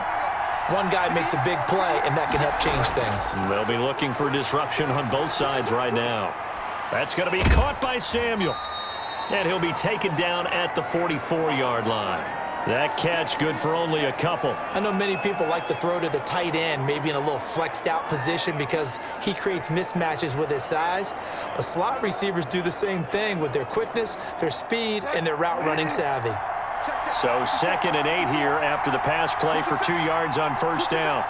one guy makes a big play, and that can help change things. They'll be looking for disruption on both sides right now. That's going to be caught by Samuel. And he'll be taken down at the 44-yard line. That catch good for only a couple. I know many people like to throw to the tight end, maybe in a little flexed out position because he creates mismatches with his size. But slot receivers do the same thing with their quickness, their speed, and their route running savvy. So 2nd and 8 here after the pass play for 2 yards on first down.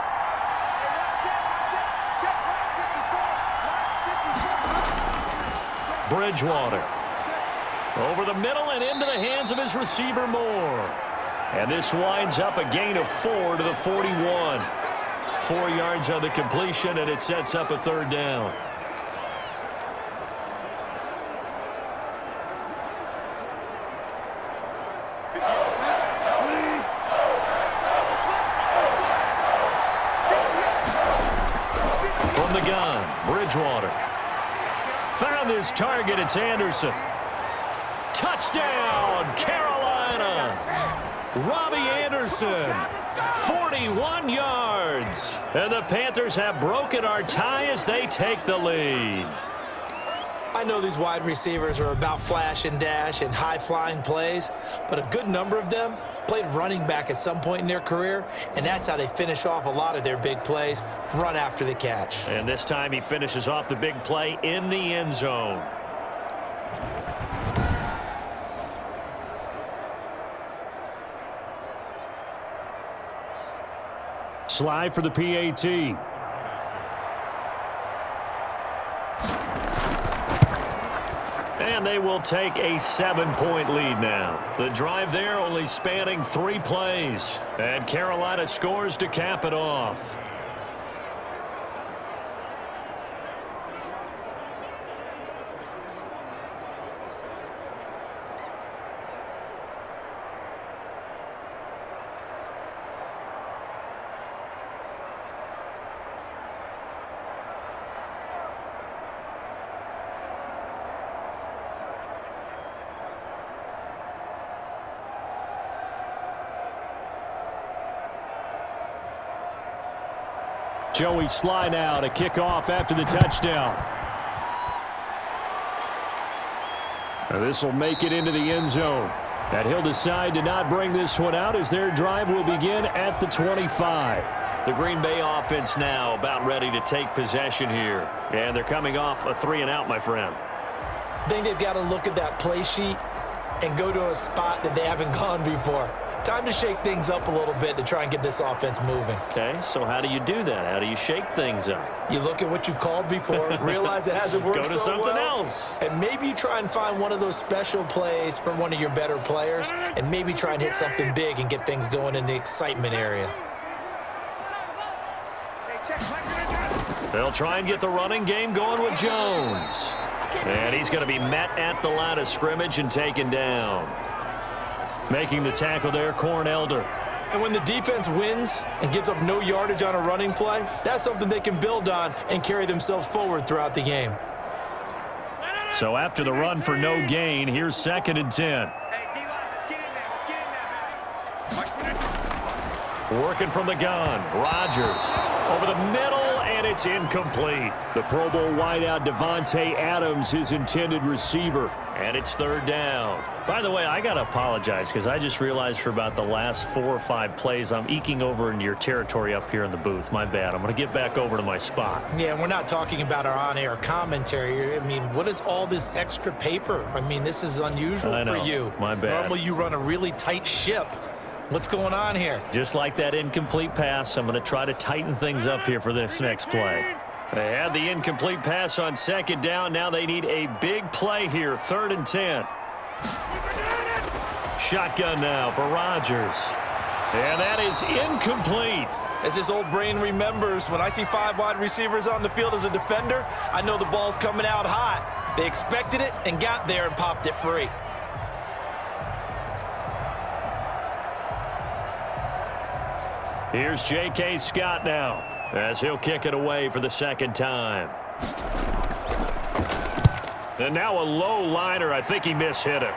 Bridgewater. Over the middle and into the hands of his receiver Moore. And this winds up a gain of 4 to the 41. 4 yards on the completion, and it sets up a third down. From the gun, Bridgewater. Found his target, it's Anderson. Touchdown, Carolina. Robbie Anderson, 41 yards. And the Panthers have broken our tie as they take the lead. I know these wide receivers are about flash and dash and high-flying plays, but a good number of them played running back at some point in their career, and that's how they finish off a lot of their big plays, run after the catch. And this time he finishes off the big play in the end zone. Slide for the PAT. And they will take a 7-point lead now. The drive there only spanning 3 plays. And Carolina scores to cap it off. Joey Sly now to kick off after the touchdown. And this will make it into the end zone. And he'll decide to not bring this one out as their drive will begin at the 25. The Green Bay offense now about ready to take possession here. And they're coming off a 3-and-out, my friend. I think they've got to look at that play sheet and go to a spot that they haven't gone before. Time to shake things up a little bit to try and get this offense moving. Okay, so how do you do that? How do you shake things up? You look at what you've called before, realize it hasn't worked so well. Go to something else. And maybe try and find one of those special plays from one of your better players, and maybe try and hit something big and get things going in the excitement area. They'll try and get the running game going with Jones. And he's going to be met at the line of scrimmage and taken down. Making the tackle there, Corn Elder. And when the defense wins and gives up no yardage on a running play, that's something they can build on and carry themselves forward throughout the game. So after the run for no gain, here's 2nd and 10. Working from the gun, Rodgers over the middle, and it's incomplete. The Pro Bowl wideout Devontae Adams, his intended receiver, and it's 3rd down. By the way, I got to apologize because I just realized for about the last 4 or 5 plays, I'm eking over into your territory up here in the booth. My bad. I'm going to get back over to my spot. Yeah, we're not talking about our on-air commentary. I mean, what is all this extra paper? I mean, this is unusual for you. My bad. Normally you run a really tight ship. What's going on here? Just like that incomplete pass, I'm going to try to tighten things up here for this next play. They had the incomplete pass on 2nd down. Now they need a big play here, 3rd and 10. Shotgun now for Rodgers. And that is incomplete. As this old brain remembers, when I see 5 wide receivers on the field as a defender, I know the ball's coming out hot. They expected it and got there and popped it free. Here's J.K. Scott now as he'll kick it away for the 2nd time. And now a low liner. I think he mishit it.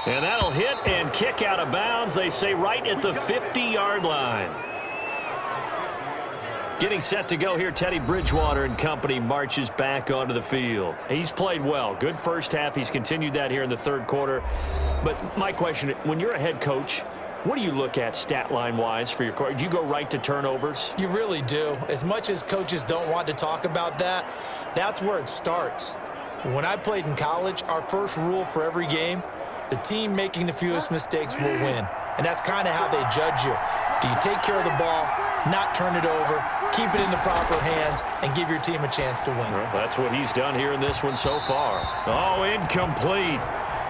And that'll hit and kick out of bounds, they say, right at the 50-yard line. Getting set to go here, Teddy Bridgewater and company marches back onto the field. He's played well. Good first half. He's continued that here in the 3rd quarter. But my question, when you're a head coach, what do you look at stat line-wise for your coach? Do you go right to turnovers? You really do. As much as coaches don't want to talk about that, that's where it starts. When I played in college, our first rule for every game, the team making the fewest mistakes will win. And that's kind of how they judge you. Do you take care of the ball, not turn it over, keep it in the proper hands, and give your team a chance to win? Well, that's what he's done here in this one so far. Oh, incomplete.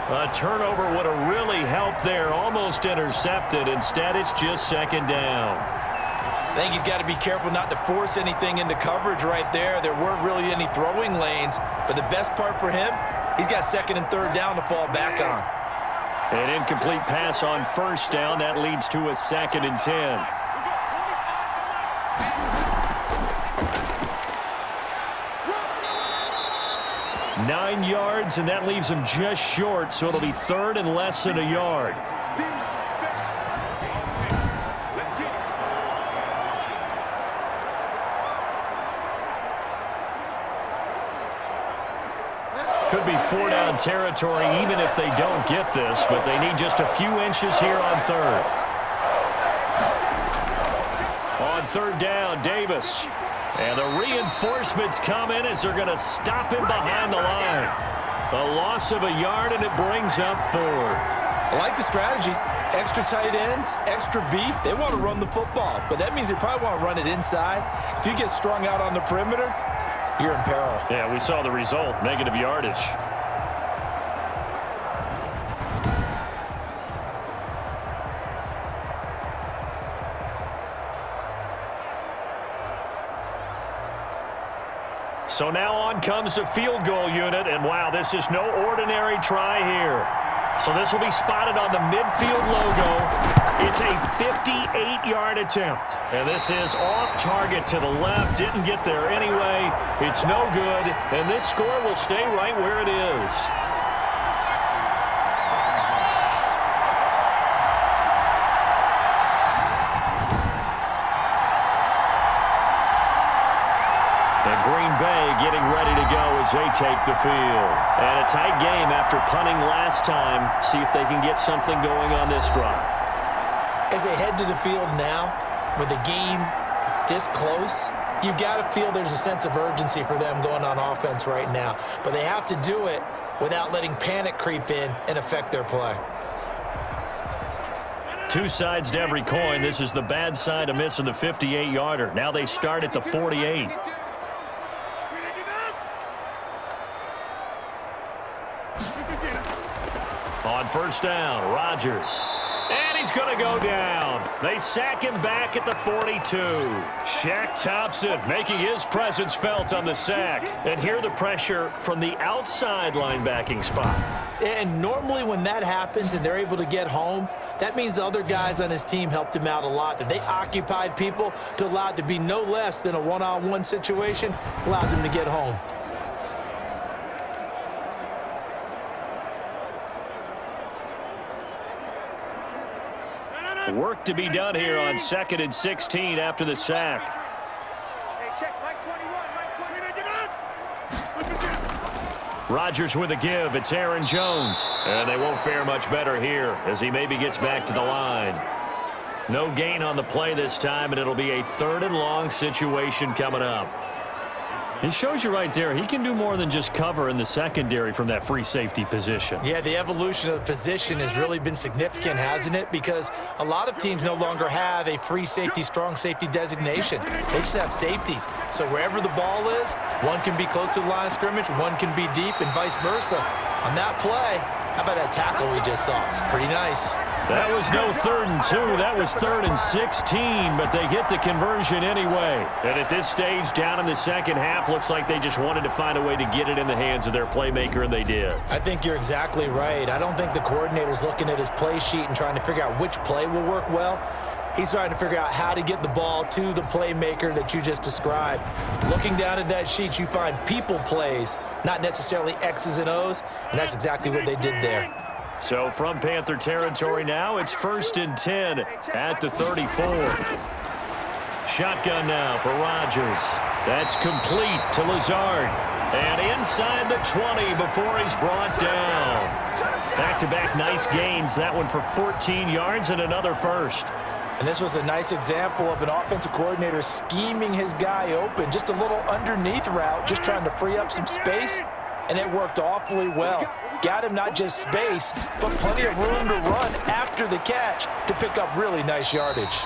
A turnover would have really helped there. Almost intercepted. Instead, it's just 2nd down. I think he's got to be careful not to force anything into coverage right there. There weren't really any throwing lanes. But the best part for him, he's got 2nd and 3rd down to fall back on. An incomplete pass on 1st down. That leads to a 2nd and 10. Nine yards, and that leaves him just short, so it'll be 3rd and less than a yard. Could be 4-down territory even if they don't get this, but they need just a few inches here on 3rd. On 3rd down, Davis. And the reinforcements come in as they're going to stop him behind the line. A loss of a yard, and it brings up 4th. I like the strategy. Extra tight ends, extra beef. They want to run the football, but that means they probably want to run it inside. If you get strung out on the perimeter, you're in peril. Yeah, we saw the result, negative yardage. So now on comes the field goal unit, and wow, this is no ordinary try here. So this will be spotted on the midfield logo. It's a 58-yard attempt. And this is off target to the left. Didn't get there anyway. It's no good, and this score will stay right where it is. Green Bay getting ready to go as they take the field. And a tight game after punting last time. See if they can get something going on this drive. As they head to the field now, with the game this close, you've got to feel there's a sense of urgency for them going on offense right now. But they have to do it without letting panic creep in and affect their play. Two sides to every coin. This is the bad side of missing the 58-yarder. Now they start at the 48. On 1st down, Rodgers. And he's going to go down. They sack him back at the 42. Shaq Thompson making his presence felt on the sack. And here the pressure from the outside linebacking spot. And normally when that happens and they're able to get home, that means the other guys on his team helped him out a lot, that they occupied people to allow it to be no less than a one-on-one situation, allows him to get home. Work to be done here on 2nd and 16 after the sack. Hey, check, Mike 21, Mike 20, get up! Rodgers with a give. It's Aaron Jones. And they won't fare much better here as he maybe gets back to the line. No gain on the play this time, and it'll be a 3rd and long situation coming up. He shows you right there, he can do more than just cover in the secondary from that free safety position. Yeah, the evolution of the position has really been significant, hasn't it? Because a lot of teams no longer have a free safety, strong safety designation. They just have safeties. So wherever the ball is, one can be close to the line of scrimmage, one can be deep, and vice versa. On that play, how about that tackle we just saw? Pretty nice. That was no 3rd and 2. That was 3rd and 16, but they get the conversion anyway. And at this stage, down in the second half, looks like they just wanted to find a way to get it in the hands of their playmaker, and they did. I think you're exactly right. I don't think the coordinator's looking at his play sheet and trying to figure out which play will work well. He's trying to figure out how to get the ball to the playmaker that you just described. Looking down at that sheet, you find people plays, not necessarily X's and O's, and that's exactly what they did there. So from Panther territory now, it's 1st and 10 at the 34. Shotgun now for Rodgers. That's complete to Lazard. And inside the 20 before he's brought down. Back-to-back nice gains. That one for 14 yards and another first. And this was a nice example of an offensive coordinator scheming his guy open. Just a little underneath route, just trying to free up some space, and it worked awfully well. Got him not just space, but plenty of room to run after the catch to pick up really nice yardage.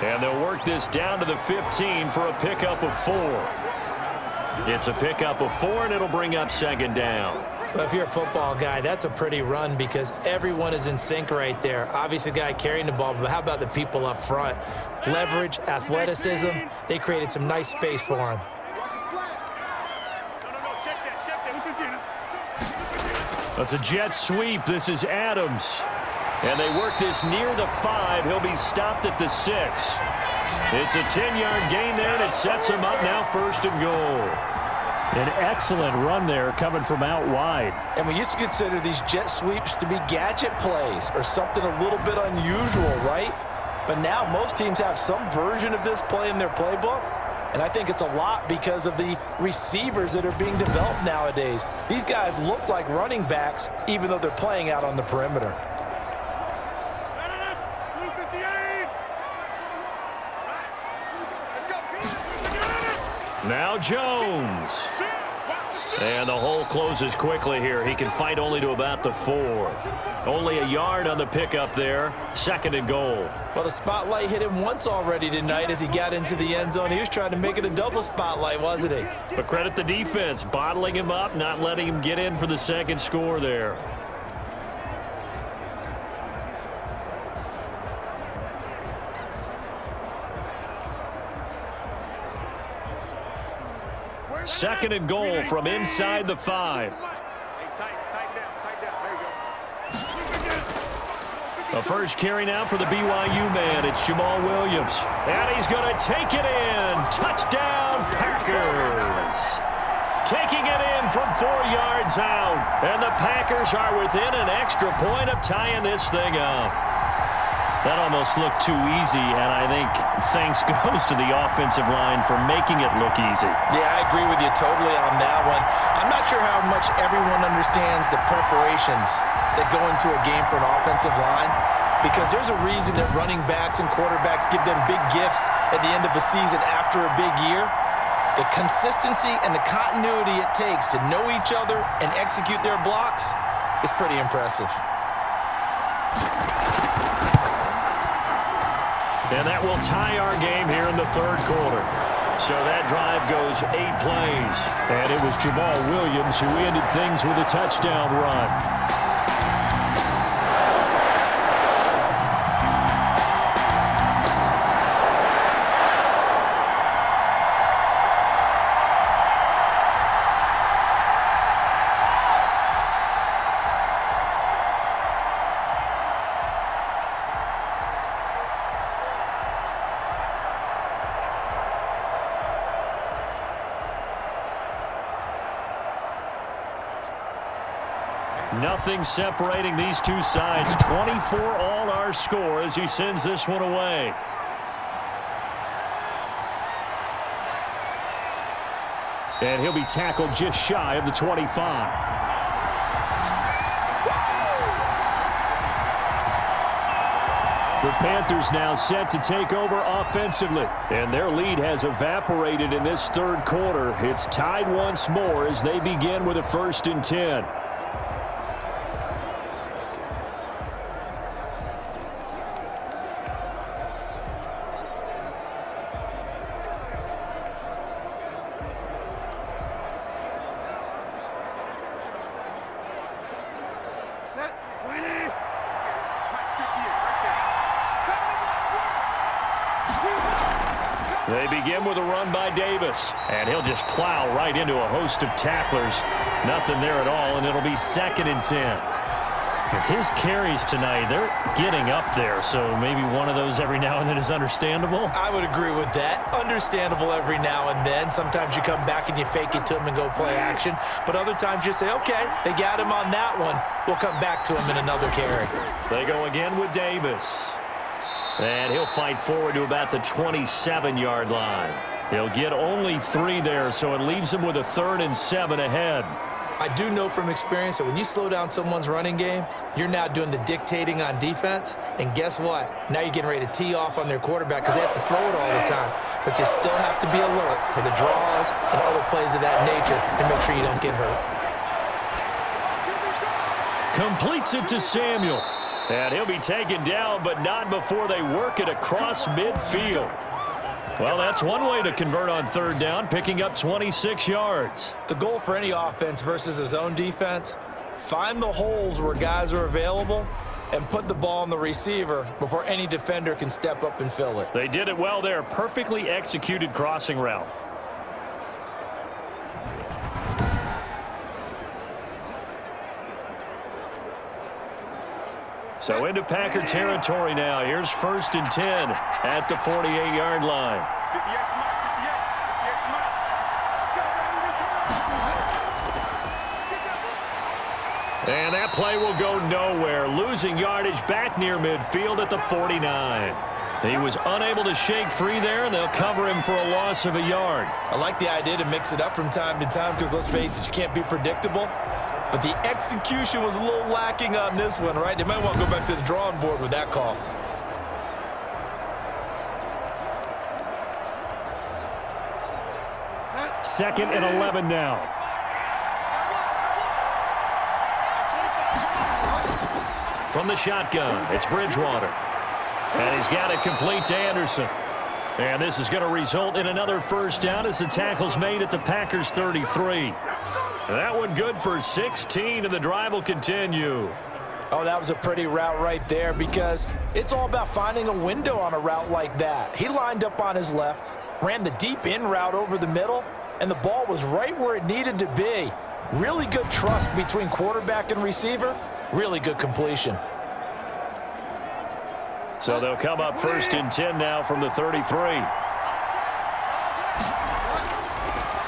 And they'll work this down to the 15 for a pickup of 4. It's a pickup of 4, and it'll bring up 2nd down. Well, if you're a football guy, that's a pretty run because everyone is in sync right there. Obviously, the guy carrying the ball, but how about the people up front? Leverage, athleticism, they created some nice space for him. That's a jet sweep. This is Adams. And they work this near the 5. He'll be stopped at the 6. It's a 10-yard gain there, and it sets him up now 1st and goal. An excellent run there coming from out wide. And we used to consider these jet sweeps to be gadget plays or something a little bit unusual, right? But now most teams have some version of this play in their playbook. And I think it's a lot because of the receivers that are being developed nowadays. These guys look like running backs even though they're playing out on the perimeter. Now Jones. And the hole closes quickly here. He can fight only to about the 4. Only a yard on the pickup there. 2nd and goal. Well, the spotlight hit him once already tonight as he got into the end zone. He was trying to make it a double spotlight, wasn't he? But credit the defense, bottling him up, not letting him get in for the 2nd score there. Second and goal from inside the 5. The first carry now for the BYU man. It's Jamal Williams. And he's going to take it in. Touchdown, Packers. Taking it in from 4 yards out. And the Packers are within an extra point of tying this thing up. That almost looked too easy, and I think thanks goes to the offensive line for making it look easy. Yeah, I agree with you totally on that one. I'm not sure how much everyone understands the preparations that go into a game for an offensive line, because there's a reason that running backs and quarterbacks give them big gifts at the end of a season after a big year. The consistency and the continuity it takes to know each other and execute their blocks is pretty impressive. And that will tie our game here in the 3rd quarter. So that drive goes 8 plays. And it was Jamal Williams who ended things with a touchdown run. Nothing separating these two sides. 24 all our score as he sends this one away. And he'll be tackled just shy of the 25. The Panthers now set to take over offensively, and their lead has evaporated in this third quarter. It's tied once more as they begin with a 1st and 10. They begin with a run by Davis, and he'll just plow right into a host of tacklers. Nothing there at all, and it'll be 2nd and 10. His carries tonight, they're getting up there, so maybe one of those every now and then is understandable. I would agree with that. Understandable every now and then. Sometimes you come back and you fake it to him and go play action, but other times you say, okay, they got him on that one. We'll come back to him in another carry. They go again with Davis. And he'll fight forward to about the 27-yard line. He'll get only 3 there, so it leaves him with a 3rd and 7 ahead. I do know from experience that when you slow down someone's running game, you're now doing the dictating on defense. And guess what? Now you're getting ready to tee off on their quarterback because they have to throw it all the time. But you still have to be alert for the draws and other plays of that nature and make sure you don't get hurt. Completes it to Samuel. And he'll be taken down, but not before they work it across midfield. Well, that's one way to convert on 3rd down, picking up 26 yards. The goal for any offense versus his own defense, find the holes where guys are available and put the ball on the receiver before any defender can step up and fill it. They did it well there. Perfectly executed crossing route. So into Packer territory now. Here's 1st and 10 at the 48-yard line. And that play will go nowhere. Losing yardage back near midfield at the 49. He was unable to shake free there, and they'll cover him for a loss of a yard. I like the idea to mix it up from time to time because, let's face it, you can't be predictable. But the execution was a little lacking on this one, right? They might want to go back to the drawing board with that call. Second and 11 now. From the shotgun, it's Bridgewater. And he's got it complete to Anderson. And this is going to result in another 1st down as the tackle's made at the Packers' 33. That one good for 16, and the drive will continue. Oh, that was a pretty route right there because it's all about finding a window on a route like that. He lined up on his left, ran the deep in route over the middle, and the ball was right where it needed to be. Really good trust between quarterback and receiver. Really good completion. So they'll come up 1st and 10 now from the 33.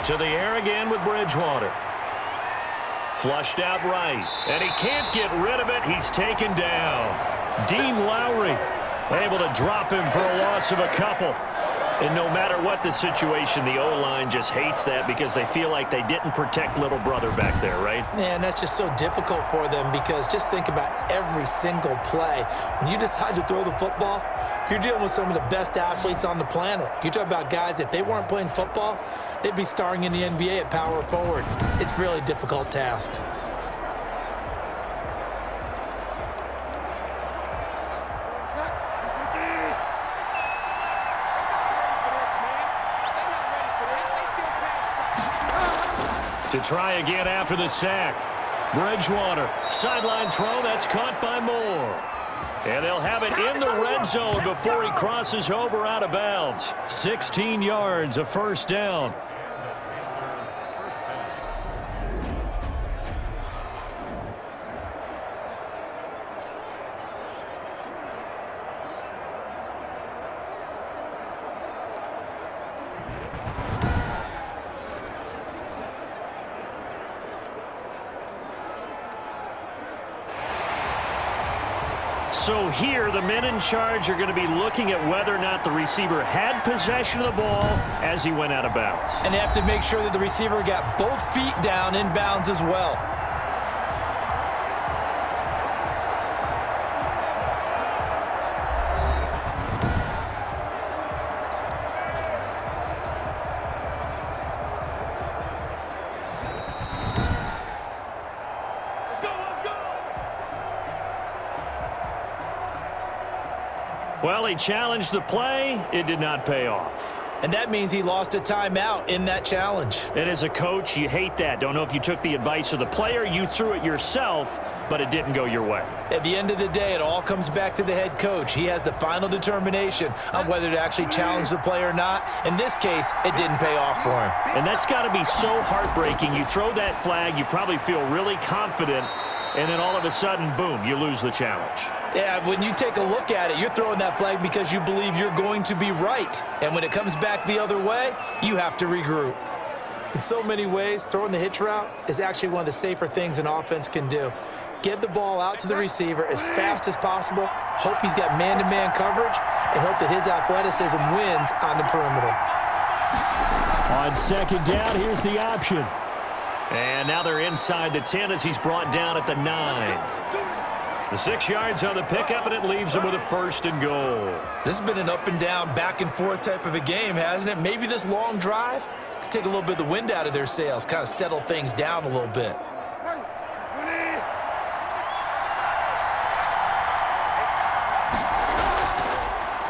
To the air again with Bridgewater. Flushed out right, and he can't get rid of it. He's taken down. Dean Lowry able to drop him for a loss of a couple. And no matter what the situation, the O-line just hates that because they feel like they didn't protect little brother back there, right? Yeah, and that's just so difficult for them because just think about every single play. When you decide to throw the football, you're dealing with some of the best athletes on the planet. You talk about guys, if they weren't playing football, they'd be starring in the NBA at power forward. It's a really difficult task. To try again after the sack. Bridgewater, sideline throw, that's caught by Moore. And they'll have it in the red zone before he crosses over out of bounds. 16 yards, a 1st down. So here, the men in charge are going to be looking at whether or not the receiver had possession of the ball as he went out of bounds. And they have to make sure that the receiver got both feet down in bounds as well. Well, he challenged the play. It did not pay off. And that means he lost a timeout in that challenge. And as a coach, you hate that. Don't know if you took the advice of the player, you threw it yourself, but it didn't go your way. At the end of the day, it all comes back to the head coach. He has the final determination on whether to actually challenge the play or not. In this case, it didn't pay off for him. And that's got to be so heartbreaking. You throw that flag, you probably feel really confident, and then all of a sudden, boom, you lose the challenge. Yeah, when you take a look at it, you're throwing that flag because you believe you're going to be right. And when it comes back the other way, you have to regroup. In so many ways, throwing the hitch route is actually one of the safer things an offense can do. Get the ball out to the receiver as fast as possible, hope he's got man-to-man coverage, and hope that his athleticism wins on the perimeter. On second down, here's the option. And now they're inside the 10 as he's brought down at the 9. The 6 yards on the pickup, and it leaves him with a 1st and goal. This has been an up and down, back and forth type of a game, hasn't it? Maybe this long drive could take a little bit of the wind out of their sails, kind of settle things down a little bit.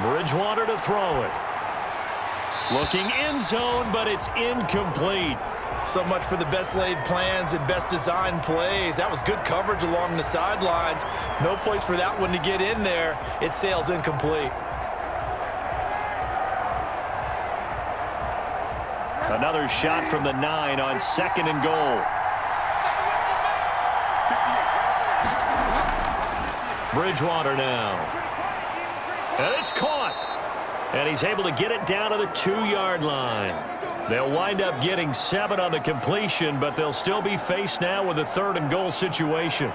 Bridgewater to throw it. Looking end zone, but it's incomplete. So much for the best laid plans and best designed plays. That was good coverage along the sidelines. No place for that one to get in there. It sails incomplete. Another shot from the 9 on 2nd and goal. Bridgewater now. And it's caught. And he's able to get it down to the 2-yard line. They'll wind up getting 7 on the completion, but they'll still be faced now with a 3rd and goal situation.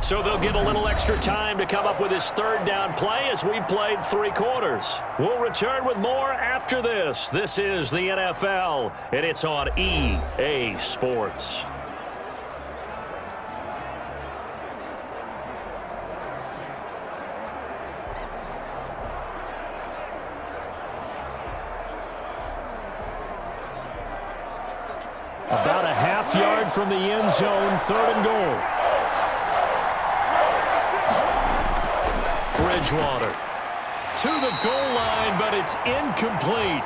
So they'll get a little extra time to come up with his 3rd down play as we've played 3 quarters. We'll return with more after this. This is the NFL, and it's on EA Sports. About a half yard from the end zone, 3rd and goal. Bridgewater to the goal line, but it's incomplete.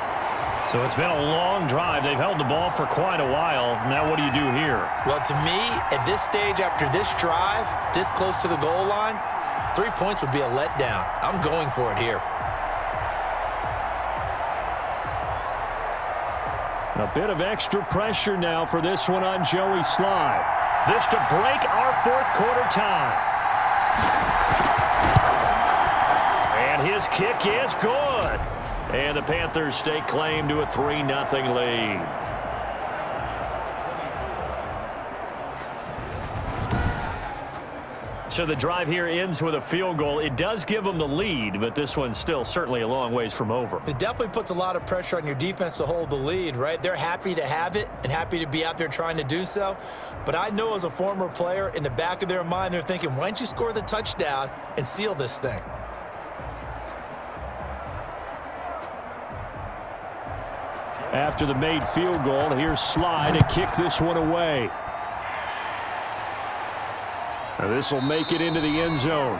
So it's been a long drive. They've held the ball for quite a while. Now what do you do here? Well, to me, at this stage, after this drive, this close to the goal line, 3 points would be a letdown. I'm going for it here. A bit of extra pressure now for this one on Joey Slye. This to break our 4th quarter tie. And his kick is good. And the Panthers stake claim to a 3-0 lead. So the drive here ends with a field goal. It does give them the lead, but this one's still certainly a long ways from over. It definitely puts a lot of pressure on your defense to hold the lead, right? They're happy to have it and happy to be out there trying to do so. But I know as a former player, in the back of their mind, they're thinking, why don't you score the touchdown and seal this thing? After the made field goal, here's Slye to kick this one away. Now this will make it into the end zone.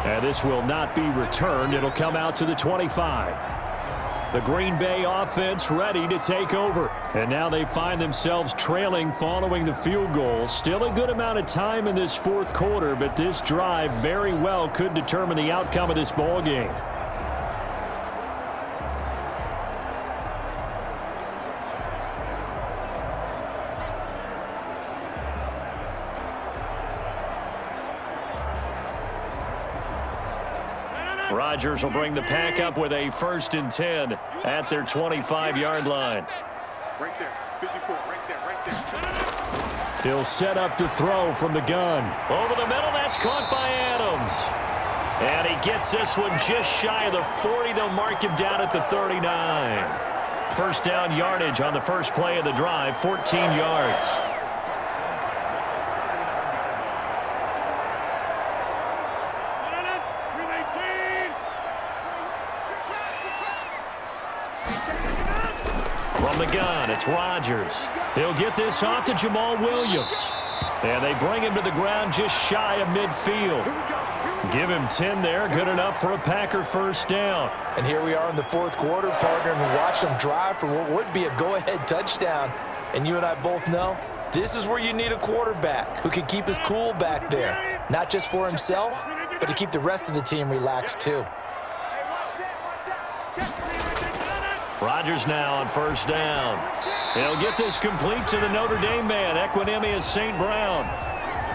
And this will not be returned. It'll come out to the 25. The Green Bay offense ready to take over. And now they find themselves trailing following the field goal. Still a good amount of time in this 4th quarter, but this drive very well could determine the outcome of this ball game. Rodgers will bring the pack up with a 1st and 10 at their 25-yard line. Right there, 54, right there. He'll set up to throw from the gun. Over the middle, that's caught by Adams. And he gets this one just shy of the 40. They'll mark him down at the 39. First down yardage on the first play of the drive, 14 yards. From the gun, it's Rodgers. He'll get this off to Jamal Williams. And they bring him to the ground just shy of midfield. Give him 10 there, good enough for a Packer first down. And here we are in the 4th quarter, partner, and we watch them drive for what would be a go-ahead touchdown. And you and I both know this is where you need a quarterback who can keep his cool back there. Not just for himself, but to keep the rest of the team relaxed too. Rodgers now on first down. He'll get this complete to the Notre Dame man, Equinemius St. Brown.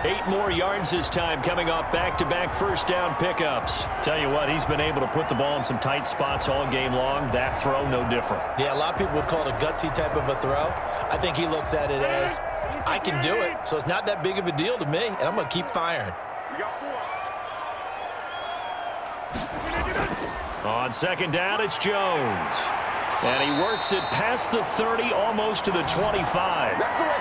8 more yards this time, coming off back-to-back first down pickups. Tell you what, he's been able to put the ball in some tight spots all game long. That throw, no different. Yeah, a lot of people would call it a gutsy type of a throw. I think he looks at it as, I can do it, so it's not that big of a deal to me, and I'm going to keep firing. On second down, it's Jones. And he works it past the 30, almost to the 25.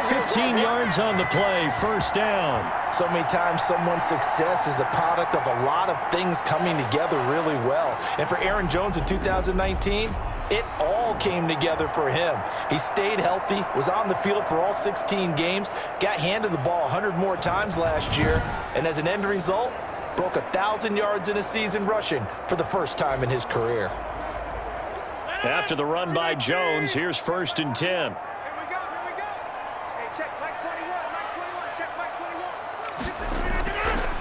15 yards on the play, first down. So many times someone's success is the product of a lot of things coming together really well. And for Aaron Jones in 2019, it all came together for him. He stayed healthy, was on the field for all 16 games, got handed the ball 100 more times last year, and as an end result, broke 1,000 yards in a season rushing for the first time in his career. After the run by Jones, here's 1st and 10. Here we go. Hey, check Mike 21, check Mike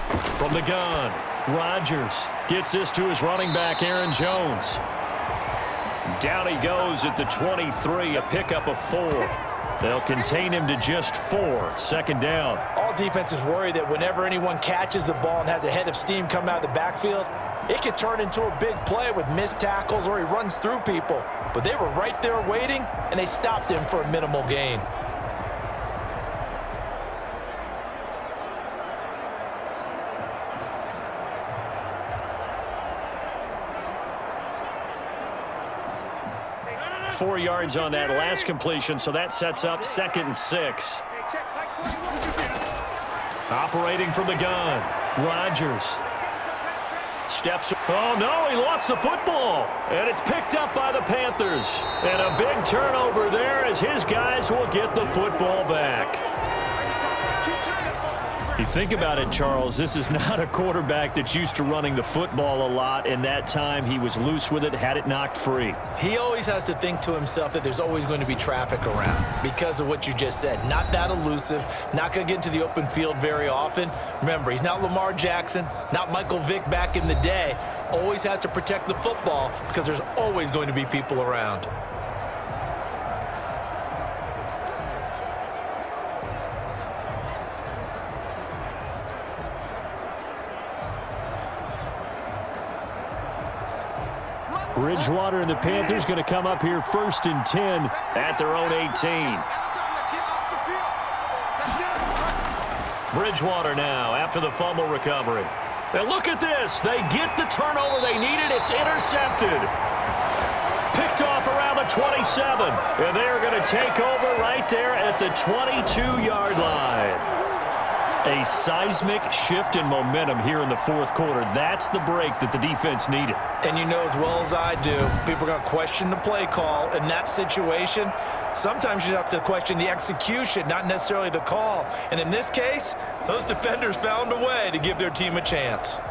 21. From the gun, Rodgers gets this to his running back, Aaron Jones. Down he goes at the 23, a pickup of 4. They'll contain him to just 4, second down. All defenses worry that whenever anyone catches the ball and has a head of steam come out of the backfield, it could turn into a big play with missed tackles or he runs through people. But they were right there waiting, and they stopped him for a minimal gain. Hey, 4 yards on that last completion, so that sets up 2nd and 6. Hey, check Mike 21. Operating from the gun, Rodgers. Steps. Oh, no, he lost the football. And it's picked up by the Panthers. And a big turnover there as his guys will get the football back. You think about it, Charles, this is not a quarterback that's used to running the football a lot, and that time he was loose with it, had it knocked free. He always has to think to himself that there's always going to be traffic around because of what you just said. Not that elusive, not going to get into the open field very often. Remember, he's not Lamar Jackson, not Michael Vick back in the day. Always has to protect the football because there's always going to be people around. Bridgewater and the Panthers going to come up here 1st and 10 at their own 18. Bridgewater now after the fumble recovery. And look at this. They get the turnover they needed. It's intercepted. Picked off around the 27. And they are going to take over right there at the 22-yard line. A seismic shift in momentum here in the 4th quarter. That's the break that the defense needed. And you know as well as I do, people are going to question the play call in that situation. Sometimes you have to question the execution, not necessarily the call. And in this case, those defenders found a way to give their team a chance.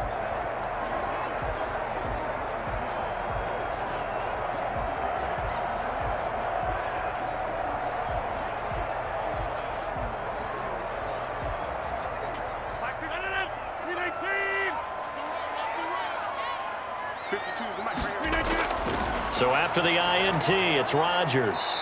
So after the INT, it's Rodgers.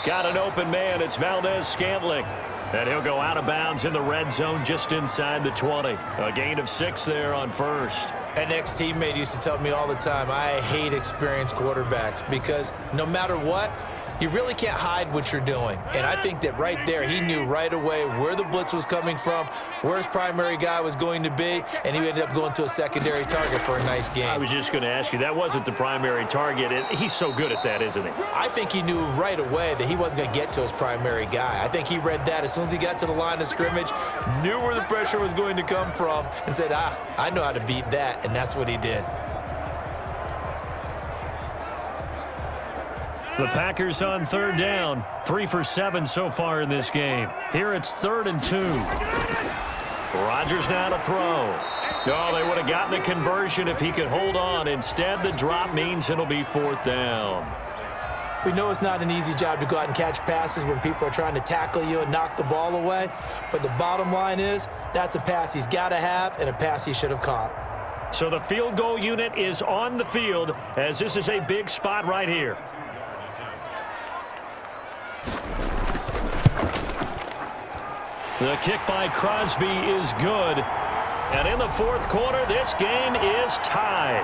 Got an open man. It's Valdez-Scantling. And he'll go out of bounds in the red zone just inside the 20. A gain of 6 there on first. An ex-teammate used to tell me all the time, I hate experienced quarterbacks because no matter what, you really can't hide what you're doing. And I think that right there, he knew right away where the blitz was coming from, where his primary guy was going to be, and he ended up going to a secondary target for a nice game. I was just going to ask you, that wasn't the primary target. He's so good at that, isn't he? I think he knew right away that he wasn't going to get to his primary guy. I think he read that as soon as he got to the line of scrimmage, knew where the pressure was going to come from, and said, I know how to beat that, and that's what he did. The Packers on third down, 3 for 7 so far in this game. Here it's 3rd and 2. Rodgers now to throw. Oh, they would have gotten the conversion if he could hold on. Instead, the drop means it'll be 4th down. We know it's not an easy job to go out and catch passes when people are trying to tackle you and knock the ball away. But the bottom line is, that's a pass he's got to have and a pass he should have caught. So the field goal unit is on the field as this is a big spot right here. The kick by Crosby is good. And in the 4th quarter, this game is tied.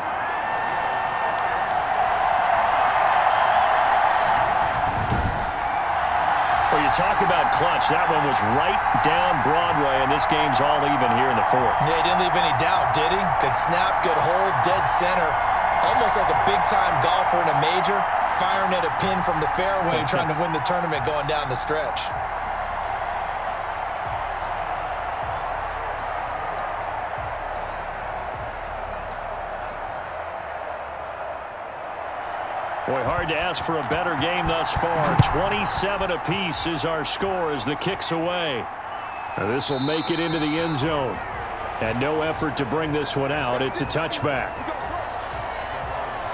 Well, you talk about clutch. That one was right down Broadway, and this game's all even here in the 4th. Yeah, he didn't leave any doubt, did he? Good snap, good hold, dead center. Almost like a big-time golfer in a major, firing at a pin from the fairway, trying to win the tournament going down the stretch. Boy, hard to ask for a better game thus far. 27 apiece is our score as the kick's away. This will make it into the end zone. And no effort to bring this one out. It's a touchback.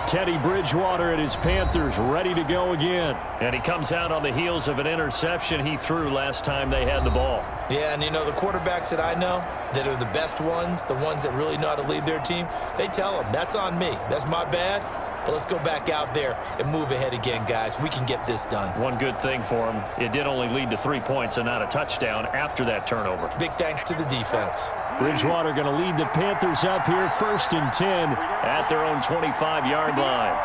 Teddy Bridgewater and his Panthers ready to go again. And he comes out on the heels of an interception he threw last time they had the ball. Yeah, and you know, the quarterbacks that I know that are the best ones, the ones that really know how to lead their team, they tell them, that's on me. That's my bad. But let's go back out there and move ahead again, guys. We can get this done. One good thing for him, it did only lead to 3 points and not a touchdown after that turnover. Big thanks to the defense. Bridgewater going to lead the Panthers up here 1st and 10 at their own 25-yard line.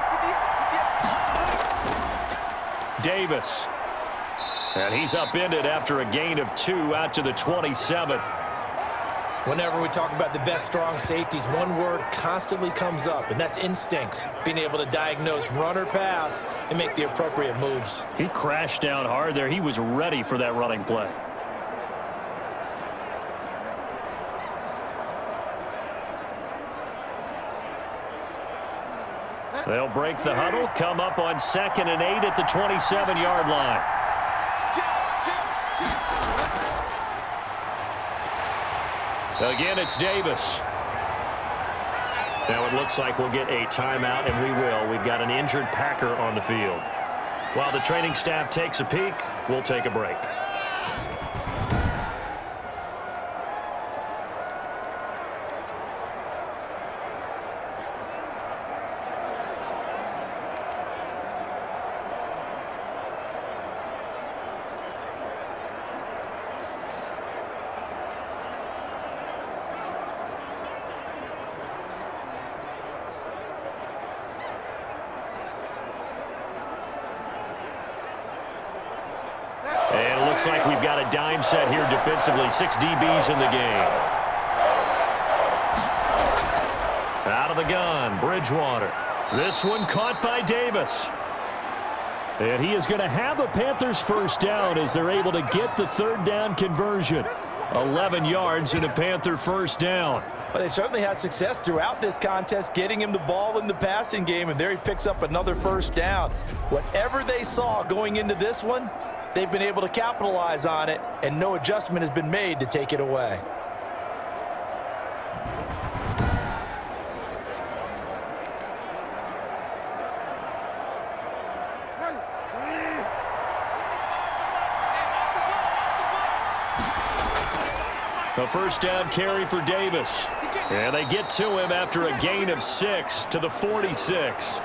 Davis. And he's upended after a gain of 2 out to the 27. Whenever we talk about the best strong safeties, one word constantly comes up, and that's instincts. Being able to diagnose run or pass and make the appropriate moves. He crashed down hard there. He was ready for that running play. They'll break the huddle, come up on 2nd and 8 at the 27-yard line. Again, it's Davis. Now it looks like we'll get a timeout, and we will. We've got an injured Packer on the field. While the training staff takes a peek, we'll take a break. And it looks like we've got a dime set here defensively. 6 DBs in the game. Out of the gun, Bridgewater. This one caught by Davis. And he is going to have a Panthers first down as they're able to get the 3rd down conversion. 11 yards and a Panther first down. Well, they certainly had success throughout this contest, getting him the ball in the passing game, and there he picks up another first down. Whatever they saw going into this one, they've been able to capitalize on it, and no adjustment has been made to take it away. A first down carry for Davis. And they get to him after a gain of 6 to the 46.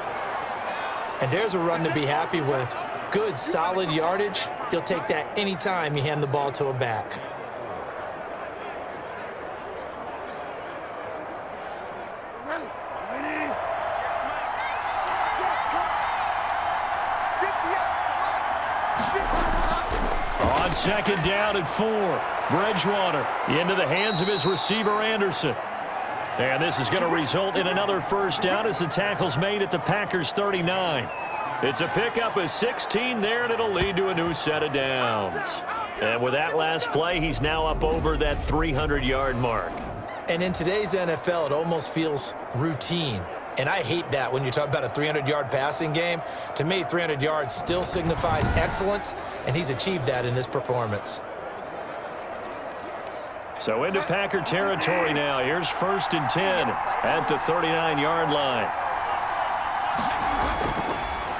And there's a run to be happy with. Good, solid yardage. You'll take that anytime you hand the ball to a back. On second down at 4, Bridgewater into the hands of his receiver, Anderson. And this is going to result in another first down as the tackle's made at the Packers' 39. It's a pickup of 16 there, and it'll lead to a new set of downs. And with that last play, he's now up over that 300-yard mark. And in today's NFL, it almost feels routine. And I hate that when you talk about a 300-yard passing game. To me, 300 yards still signifies excellence, and he's achieved that in this performance. So into Packer territory now. Here's 1st and 10 at the 39-yard line.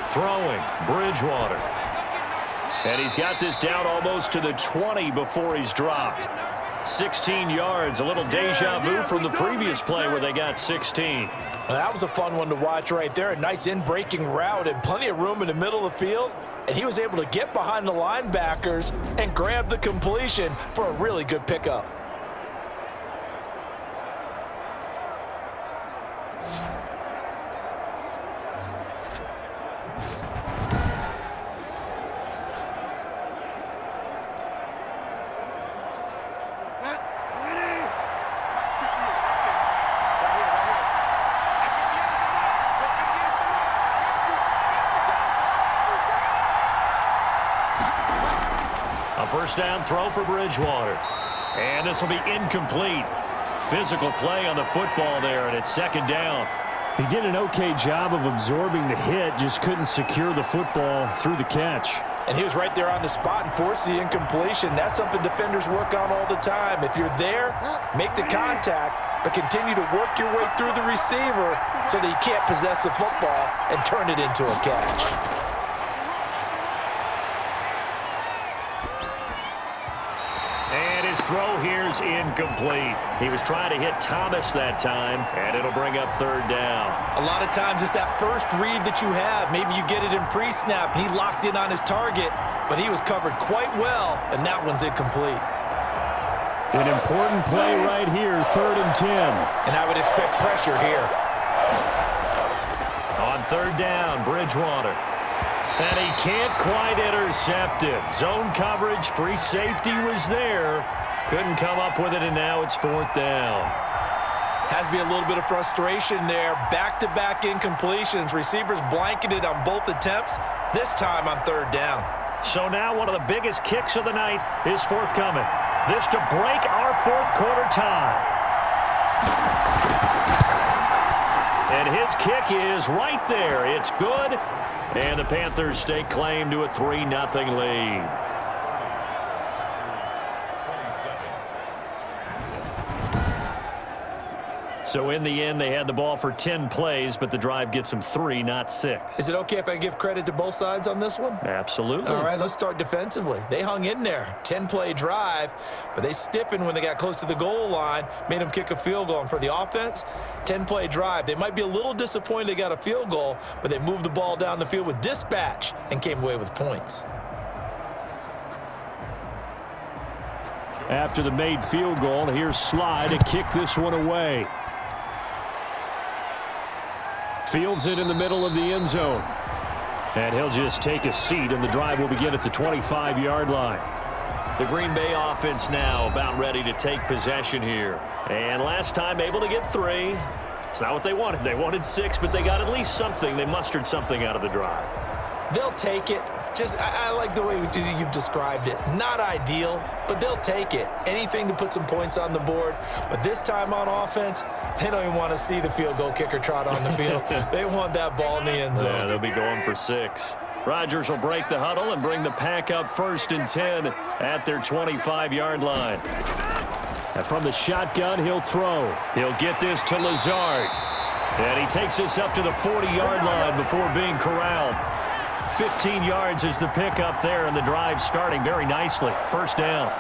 Throwing, Bridgewater. And he's got this down almost to the 20 before he's dropped. 16 yards, a little deja vu from the previous play where they got 16. Well, that was a fun one to watch right there. A nice in-breaking route and plenty of room in the middle of the field. And he was able to get behind the linebackers and grab the completion for a really good pickup. First down throw for Bridgewater. And this will be incomplete. Physical play on the football there, and it's second down. He did an okay job of absorbing the hit, just couldn't secure the football through the catch. And he was right there on the spot and forced the incompletion. That's something defenders work on all the time. If you're there, make the contact, but continue to work your way through the receiver so that you can't possess the football and turn it into a catch. His throw here's incomplete. He was trying to hit Thomas that time, and it'll bring up third down. A lot of times it's that first read that you have. Maybe you get it in pre-snap. He locked in on his target, but he was covered quite well, and that one's incomplete. An important play right here, 3rd and 10. And I would expect pressure here. On third down, Bridgewater. And he can't quite intercept it. Zone coverage, free safety was there. Couldn't come up with it, and now it's 4th down. Has to be a little bit of frustration there. Back-to-back incompletions. Receivers blanketed on both attempts, this time on 3rd down. So now one of the biggest kicks of the night is forthcoming. This to break our 4th quarter tie. And his kick is right there. It's good. And the Panthers stake claim to a 3-0 lead. So in the end, they had the ball for 10 plays, but the drive gets them 3, not 6. Is it okay if I give credit to both sides on this one? Absolutely. All right, let's start defensively. They hung in there. 10-play drive, but they stiffened when they got close to the goal line, made them kick a field goal. And for the offense, 10-play drive. They might be a little disappointed they got a field goal, but they moved the ball down the field with dispatch and came away with points. After the made field goal, here's Sly to kick this one away. Fields it in the middle of the end zone. And he'll just take a seat, and the drive will begin at the 25-yard line. The Green Bay offense now about ready to take possession here. And last time able to get 3. It's not what they wanted. They wanted 6, but they got at least something. They mustered something out of the drive. They'll take it. I like the way you've described it. Not ideal, but they'll take it. Anything to put some points on the board. But this time on offense, they don't even want to see the field goal kicker trot on the field. They want that ball in the end zone. Yeah, they'll be going for 6. Rodgers will break the huddle and bring the pack up 1st and 10 at their 25-yard line. And from the shotgun, he'll throw. He'll get this to Lazard. And he takes this up to the 40-yard line before being corralled. 15 yards is the pickup there, and the drive starting very nicely. 1st down.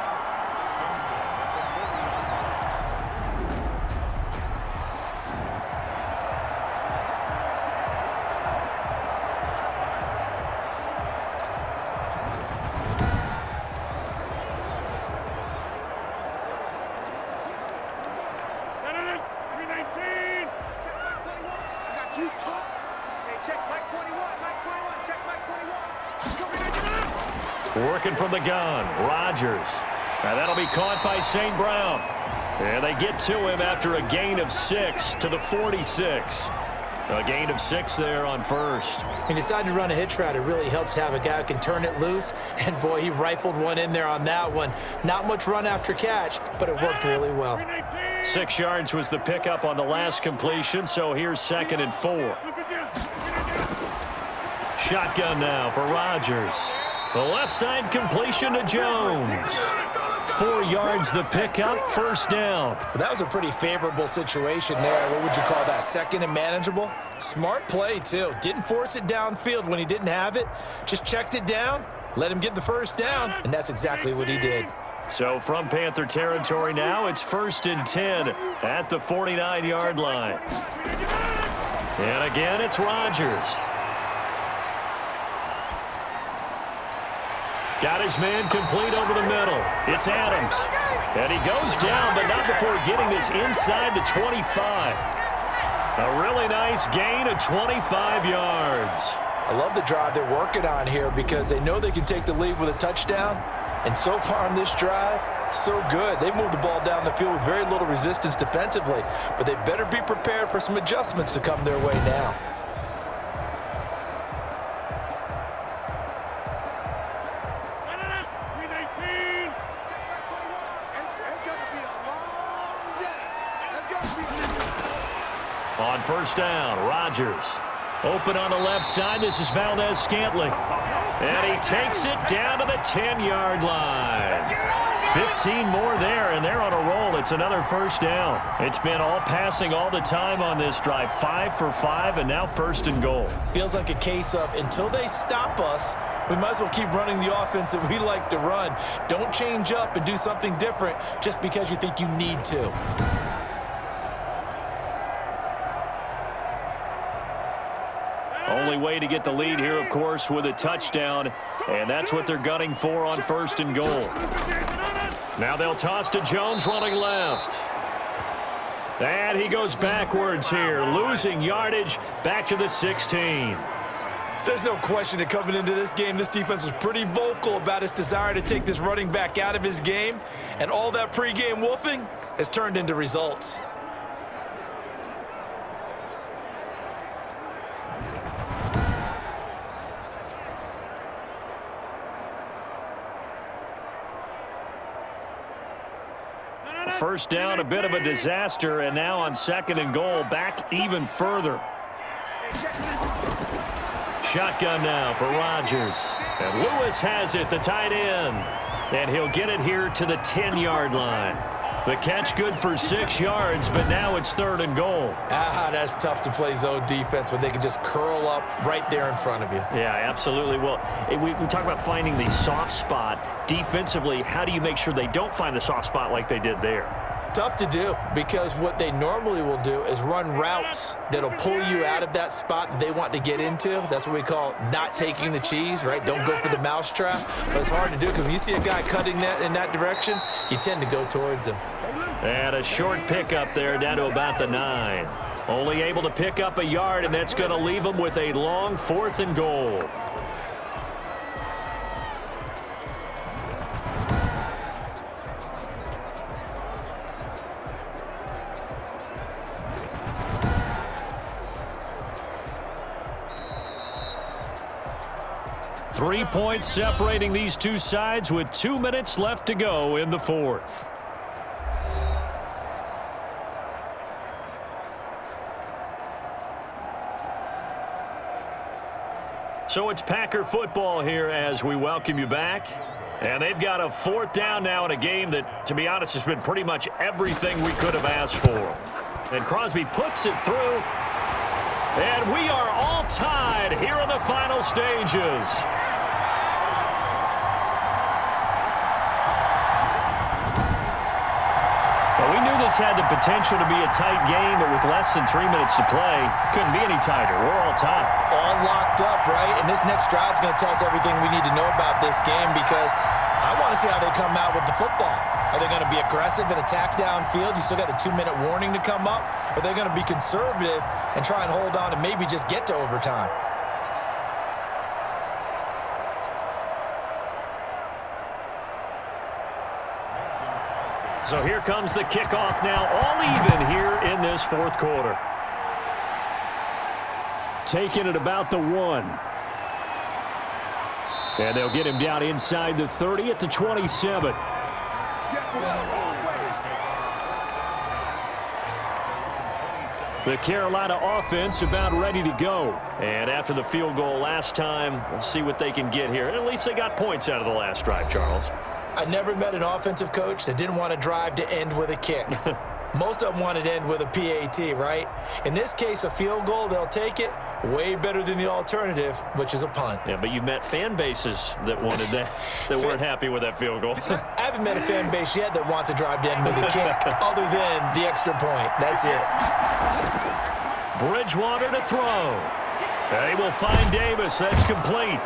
Working from the gun, Rodgers. And that'll be caught by St. Brown. And they get to him after a gain of 6 to the 46. A gain of 6 there on first. He decided to run a hitch route. It really helps to have a guy who can turn it loose. And, boy, he rifled one in there on that one. Not much run after catch, but it worked really well. 6 yards was the pickup on the last completion, so here's 2nd and 4. Shotgun now for Rodgers. The left side completion to Jones. 4 yards the pickup, first down. That was a pretty favorable situation there. What would you call that, 2nd and manageable? Smart play, too. Didn't force it downfield when he didn't have it. Just checked it down, let him get the first down, and that's exactly what he did. So from Panther territory now, it's 1st and 10 at the 49-yard line. And again, it's Rodgers. Got his man complete over the middle. It's Adams. And he goes down, but not before getting this inside the 25. A really nice gain of 25 yards. I love the drive they're working on here because they know they can take the lead with a touchdown. And so far on this drive, so good. They moved the ball down the field with very little resistance defensively, but they better be prepared for some adjustments to come their way now. On first down, Rodgers. Open on the left side. This is Valdez-Scantling. And he takes it down to the 10-yard line. 15 more there, and they're on a roll. It's another first down. It's been all passing all the time on this drive. 5 for 5, and now 1st and goal. Feels like a case of until they stop us, we might as well keep running the offense that we like to run. Don't change up and do something different just because you think you need to. Only way to get the lead here, of course, with a touchdown, and that's what they're gunning for on 1st and goal. Now they'll toss to Jones running left. And he goes backwards here, losing yardage back to the 16. There's no question that coming into this game, this defense was pretty vocal about its desire to take this running back out of his game, and all that pregame wolfing has turned into results. First down, a bit of a disaster, and now on 2nd and goal, back even further. Shotgun now for Rodgers. And Lewis has it, the tight end. And he'll get it here to the 10-yard line. The catch good for 6 yards, but now it's 3rd and goal. That's tough to play zone defense when they can just curl up right there in front of you. Yeah, absolutely. Well, we talk about finding the soft spot. Defensively, how do you make sure they don't find the soft spot like they did there? Tough to do because what they normally will do is run routes that'll pull you out of that spot that they want to get into. That's what we call not taking the cheese, right? Don't go for the mousetrap. But it's hard to do because when you see a guy cutting that in that direction, you tend to go towards him. And a short pickup there down to about the 9. Only able to pick up a yard, and that's going to leave them with a long 4th and goal. Three points separating these two sides with 2 minutes left to go in the 4th. So it's Packer football here as we welcome you back. And they've got a 4th down now in a game that, to be honest, has been pretty much everything we could have asked for. And Crosby puts it through. And we are all tied here in the final stages. Well, we knew this had the potential to be a tight game, but with less than 3 minutes to play, couldn't be any tighter. We're all tied. All locked up, right? And this next drive is going to tell us everything we need to know about this game because I want to see how they come out with the football. Are they going to be aggressive and attack downfield? You still got the 2-minute warning to come up? Or are they going to be conservative and try and hold on and maybe just get to overtime? So here comes the kickoff now, all even here in this fourth quarter. Taking it about the 1. And they'll get him down inside the 30 at the 27. The Carolina offense about ready to go. And after the field goal last time, we'll see what they can get here. At least they got points out of the last drive, Charles. I never met an offensive coach that didn't want to drive to end with a kick. Most of them wanted to end with a PAT, right? In this case, a field goal, they'll take it. Way better than the alternative, which is a punt. Yeah, but you met fan bases that wanted that, that weren't happy with that field goal. I haven't met a fan base yet that wants to drive to end with a kick, other than the extra point. That's it. Bridgewater to throw. They will find Davis. That's complete.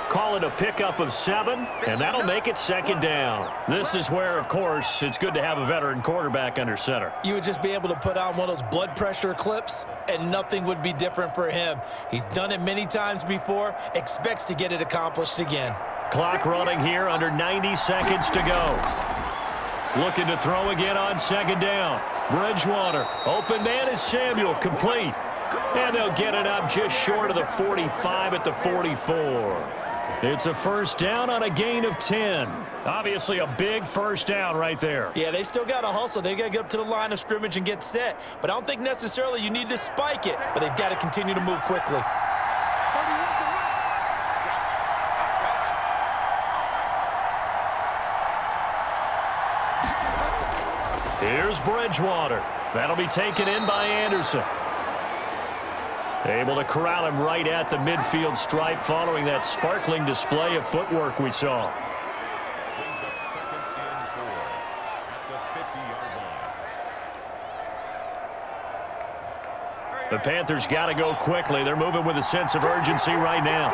Call it a pickup of 7, and that'll make it second down. This is where, of course, it's good to have a veteran quarterback under center. You would just be able to put on one of those blood pressure clips, and nothing would be different for him. He's done it many times before, expects to get it accomplished again. Clock running here, under 90 seconds to go. Looking to throw again on second down. Bridgewater, open man is Samuel, complete. And they'll get it up just short of the 45 at the 44. It's a first down on a gain of 10. Obviously a big first down right there. Yeah, they still got to hustle. They got to get up to the line of scrimmage and get set. But I don't think necessarily you need to spike it, but they've got to continue to move quickly. Here's Bridgewater. That'll be taken in by Anderson. Able to corral him right at the midfield stripe following that sparkling display of footwork we saw. The Panthers got to go quickly. They're moving with a sense of urgency right now.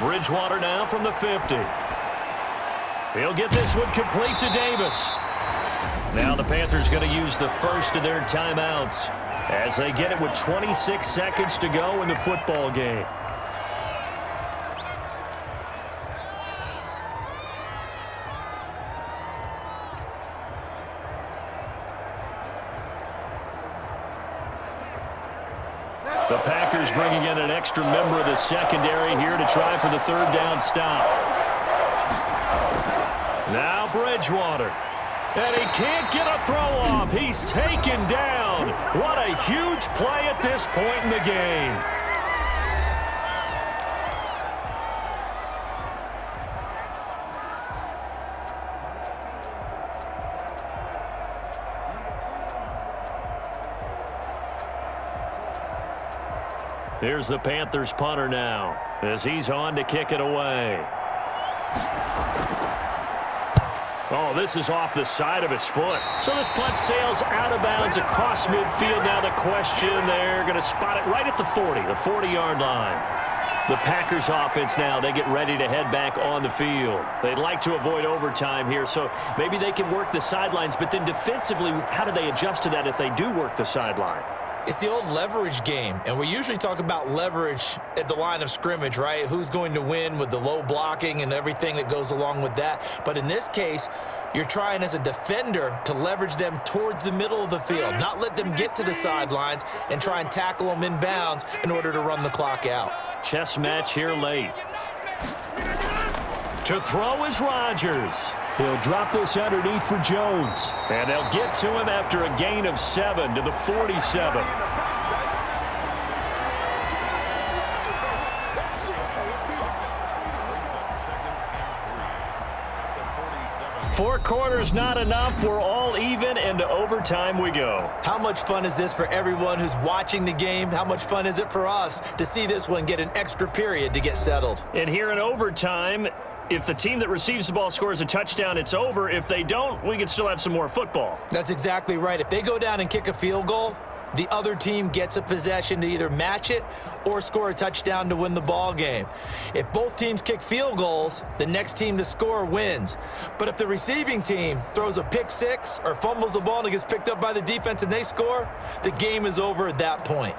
Bridgewater now from the 50. He'll get this one complete to Davis. Now the Panthers going to use the first of their timeouts as they get it with 26 seconds to go in the football game. The Packers bringing in an extra member of the secondary here to try for the third down stop. Now Bridgewater. And he can't get a throw off. He's taken down. What a huge play at this point in the game. Here's the Panthers punter now as he's on to kick it away. Oh, this is off the side of his foot. So this punt sails out of bounds across midfield. Now the question, they're going to spot it right at the 40, the 40-yard line. The Packers offense now, they get ready to head back on the field. They'd like to avoid overtime here, so maybe they can work the sidelines, but then defensively, how do they adjust to that if they do work the sideline? It's the old leverage game, and we usually talk about leverage at the line of scrimmage, right? Who's going to win with the low blocking and everything that goes along with that. But in this case, you're trying as a defender to leverage them towards the middle of the field, not let them get to the sidelines and try and tackle them in bounds in order to run the clock out. Chess match here late. To throw is Rodgers. He'll drop this underneath for Jones. And they'll get to him after a gain of 7 to the 47. Four quarters not enough. We're all even, and to overtime we go. How much fun is this for everyone who's watching the game? How much fun is it for us to see this one get an extra period to get settled? And here in overtime, if the team that receives the ball scores a touchdown, it's over. If they don't, we can still have some more football. That's exactly right. If they go down and kick a field goal, the other team gets a possession to either match it or score a touchdown to win the ball game. If both teams kick field goals, the next team to score wins. But if the receiving team throws a pick six or fumbles the ball and it gets picked up by the defense and they score, the game is over at that point.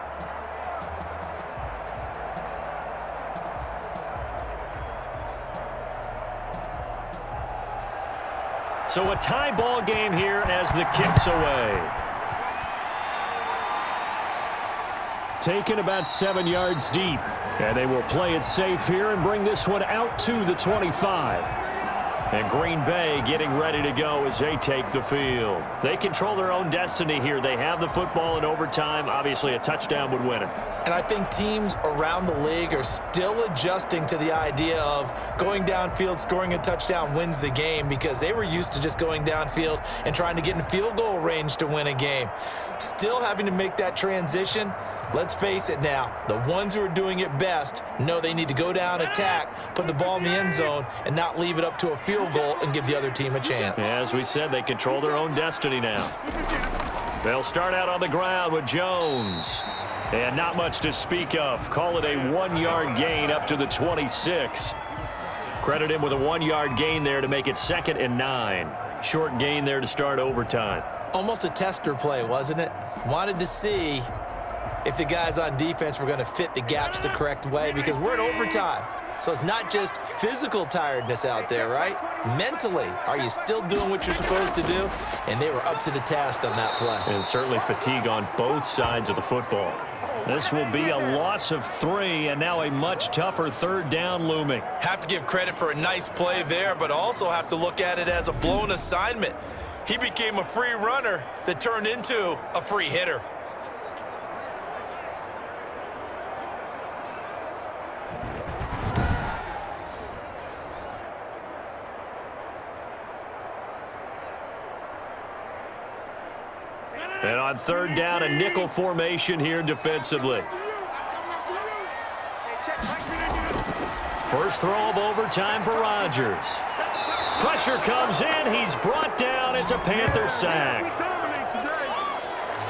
So a tie ball game here as the kick's away. Taken about 7 yards deep. And they will play it safe here and bring this one out to the 25. And Green Bay getting ready to go as they take the field. They control their own destiny here. They have the football in overtime. Obviously, a touchdown would win it. And I think teams around the league are still adjusting to the idea of going downfield, scoring a touchdown wins the game, because they were used to just going downfield and trying to get in field goal range to win a game. Still having to make that transition. Let's face it now, the ones who are doing it best know they need to go down, attack, put the ball in the end zone, and not leave it up to a field goal and give the other team a chance. As we said, they control their own destiny now. They'll start out on the ground with Jones. And not much to speak of. Call it a 1-yard gain up to the 26. Credit him with a 1-yard gain there to make it 2nd and 9. Short gain there to start overtime. Almost a tester play, wasn't it? Wanted to see if the guys on defense were going to fit the gaps the correct way, because we're in overtime. So it's not just physical tiredness out there, right? Mentally, are you still doing what you're supposed to do? And they were up to the task on that play. And certainly fatigue on both sides of the football. This will be a loss of 3, and now a much tougher 3rd down looming. Have to give credit for a nice play there, but also have to look at it as a blown assignment. He became a free runner that turned into a free hitter. And on 3rd down, a nickel formation here defensively. First throw of overtime for Rodgers. Pressure comes in. He's brought down. It's a Panther sack.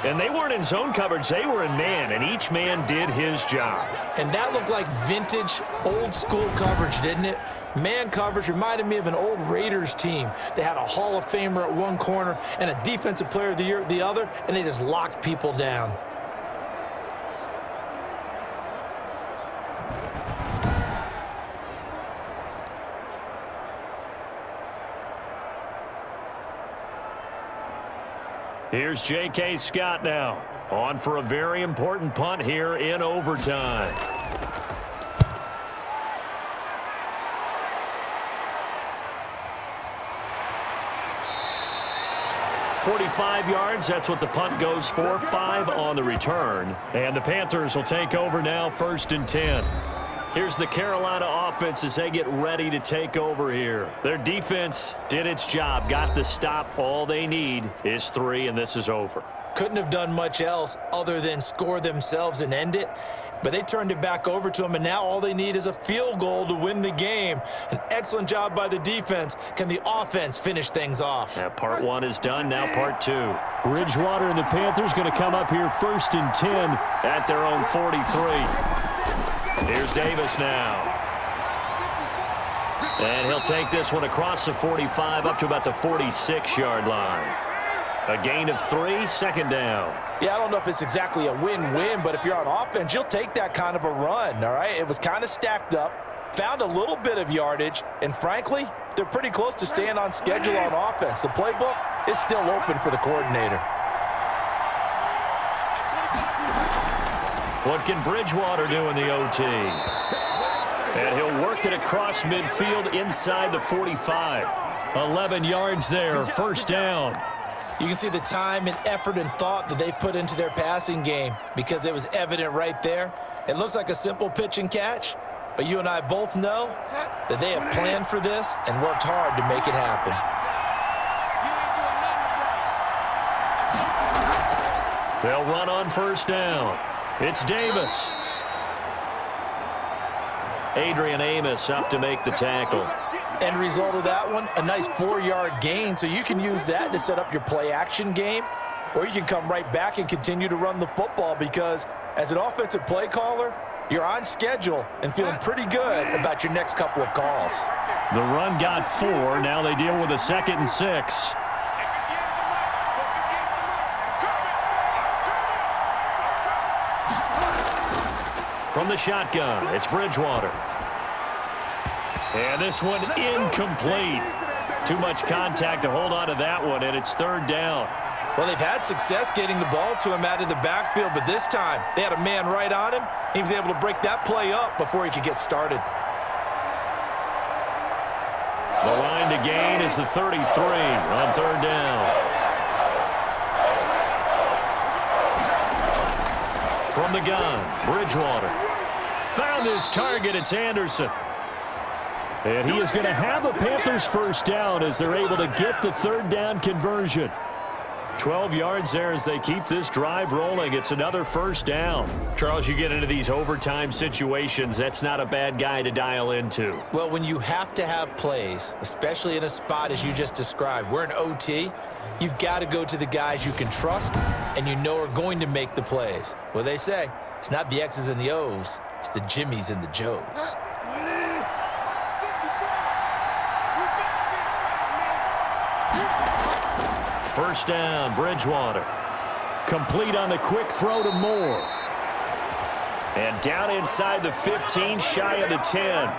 And they weren't in zone coverage. They were in man, and each man did his job. And that looked like vintage, old-school coverage, didn't it? Man coverage reminded me of an old Raiders team. They had a Hall of Famer at one corner and a Defensive Player of the Year at the other, and they just locked people down. Here's J.K. Scott now, on for a very important punt here in overtime. "45 yards, that's what the punt goes for. 5 on the return. And the Panthers will take over now, 1st and 10. Here's the Carolina offense as they get ready to take over here. Their defense did its job, got the stop. All they need is 3, and this is over. Couldn't have done much else other than score themselves and end it, but they turned it back over to them, and now all they need is a field goal to win the game. An excellent job by the defense. Can the offense finish things off? Now part 1 is done, now part 2. Bridgewater and the Panthers going to come up here 1st and 10 at their own 43. Here's Davis now. And he'll take this one across the 45 up to about the 46-yard line. A gain of 3, 2nd down. Yeah, I don't know if it's exactly a win-win, but if you're on offense, you'll take that kind of a run, all right? It was kind of stacked up, found a little bit of yardage, and frankly, they're pretty close to staying on schedule on offense. The playbook is still open for the coordinator. What can Bridgewater do in the OT? And he'll work it across midfield inside the 45. 11 yards there, 1st down. You can see the time and effort and thought that they've put into their passing game, because it was evident right there. It looks like a simple pitch and catch, but you and I both know that they have planned for this and worked hard to make it happen. They'll run on 1st down. It's Davis. Adrian Amos up to make the tackle. End result of that one, a nice 4-yard gain, so you can use that to set up your play-action game, or you can come right back and continue to run the football, because as an offensive play caller, you're on schedule and feeling pretty good about your next couple of calls. The run got 4. Now they deal with a 2nd and 6. From the shotgun, it's Bridgewater. And this one incomplete. Too much contact to hold on to that one, and it's third down. Well, they've had success getting the ball to him out of the backfield, but this time they had a man right on him. He was able to break that play up before he could get started. The line to gain is the 33 on third down. From the gun, Bridgewater. Found his target, it's Anderson. And he is going to have a Panthers first down as they're able to get the third down conversion. 12 yards there as they keep this drive rolling. It's another first down. Charles, you get into these overtime situations, that's not a bad guy to dial into. Well, when you have to have plays, especially in a spot as you just described, we're in OT, you've got to go to the guys you can trust and you know are going to make the plays. Well, they say it's not the X's and the O's, it's the Jimmies and the Joes. First down, Bridgewater. Complete on the quick throw to Moore. And down inside the 15, shy of the 10.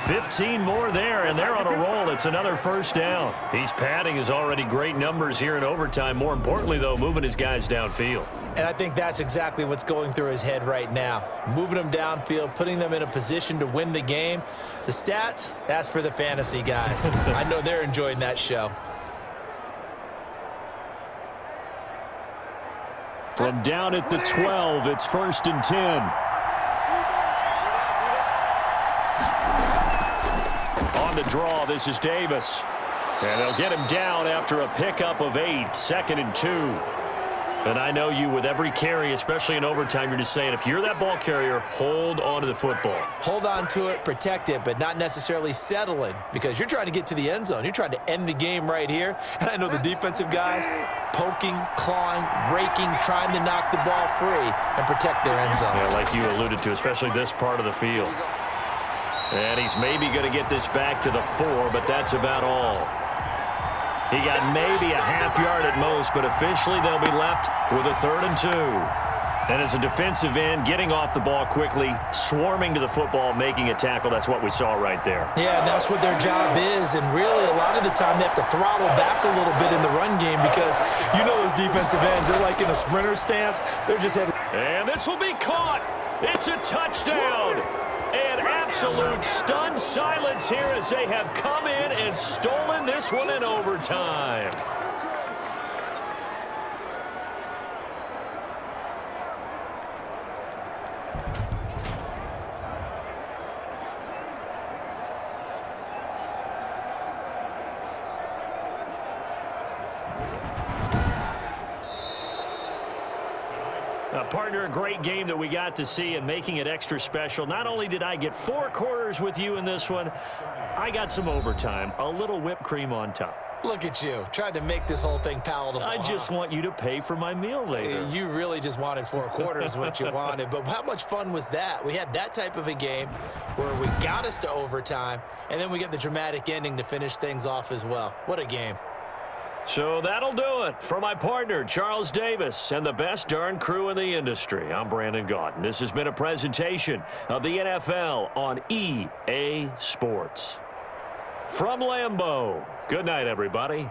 15 more there, and they're on a roll. It's another first down. He's padding his already great numbers here in overtime. More importantly, though, moving his guys downfield. And I think that's exactly what's going through his head right now. Moving them downfield, putting them in a position to win the game. The stats, that's for the fantasy guys. I know they're enjoying that show. From down at the 12, it's 1st and 10. On the draw, this is Davis. And they'll get him down after a pickup of 8, 2nd and 2. And I know you, with every carry, especially in overtime, you're just saying, if you're that ball carrier, hold on to the football. Hold on to it, protect it, but not necessarily settling, because you're trying to get to the end zone. You're trying to end the game right here. And I know the defensive guys poking, clawing, raking, trying to knock the ball free and protect their end zone. Yeah, like you alluded to, especially this part of the field. And he's maybe going to get this back to the 4, but that's about all. He got maybe a half yard at most, but officially they'll be left with a 3rd and 2. And as a defensive end, getting off the ball quickly, swarming to the football, making a tackle, that's what we saw right there. Yeah, and that's what their job is, and really a lot of the time they have to throttle back a little bit in the run game because you know those defensive ends, they're like in a sprinter stance. They're just headed. And this will be caught. It's a touchdown. And absolute stunned silence here as they have come in and stolen this one in overtime. Partner, a great game that we got to see and making it extra special. Not only did I get 4 quarters with you in this one, I got some overtime, a little whipped cream on top. Look at you, trying to make this whole thing palatable. I just want you to pay for my meal later. You really just wanted 4 quarters what you wanted, but how much fun was that? We had that type of a game where we got us to overtime, and then we get the dramatic ending to finish things off as well. What a game. So that'll do it. For my partner, Charles Davis, and the best darn crew in the industry, I'm Brandon Gaudin. This has been a presentation of the NFL on EA Sports. From Lambeau, good night, everybody.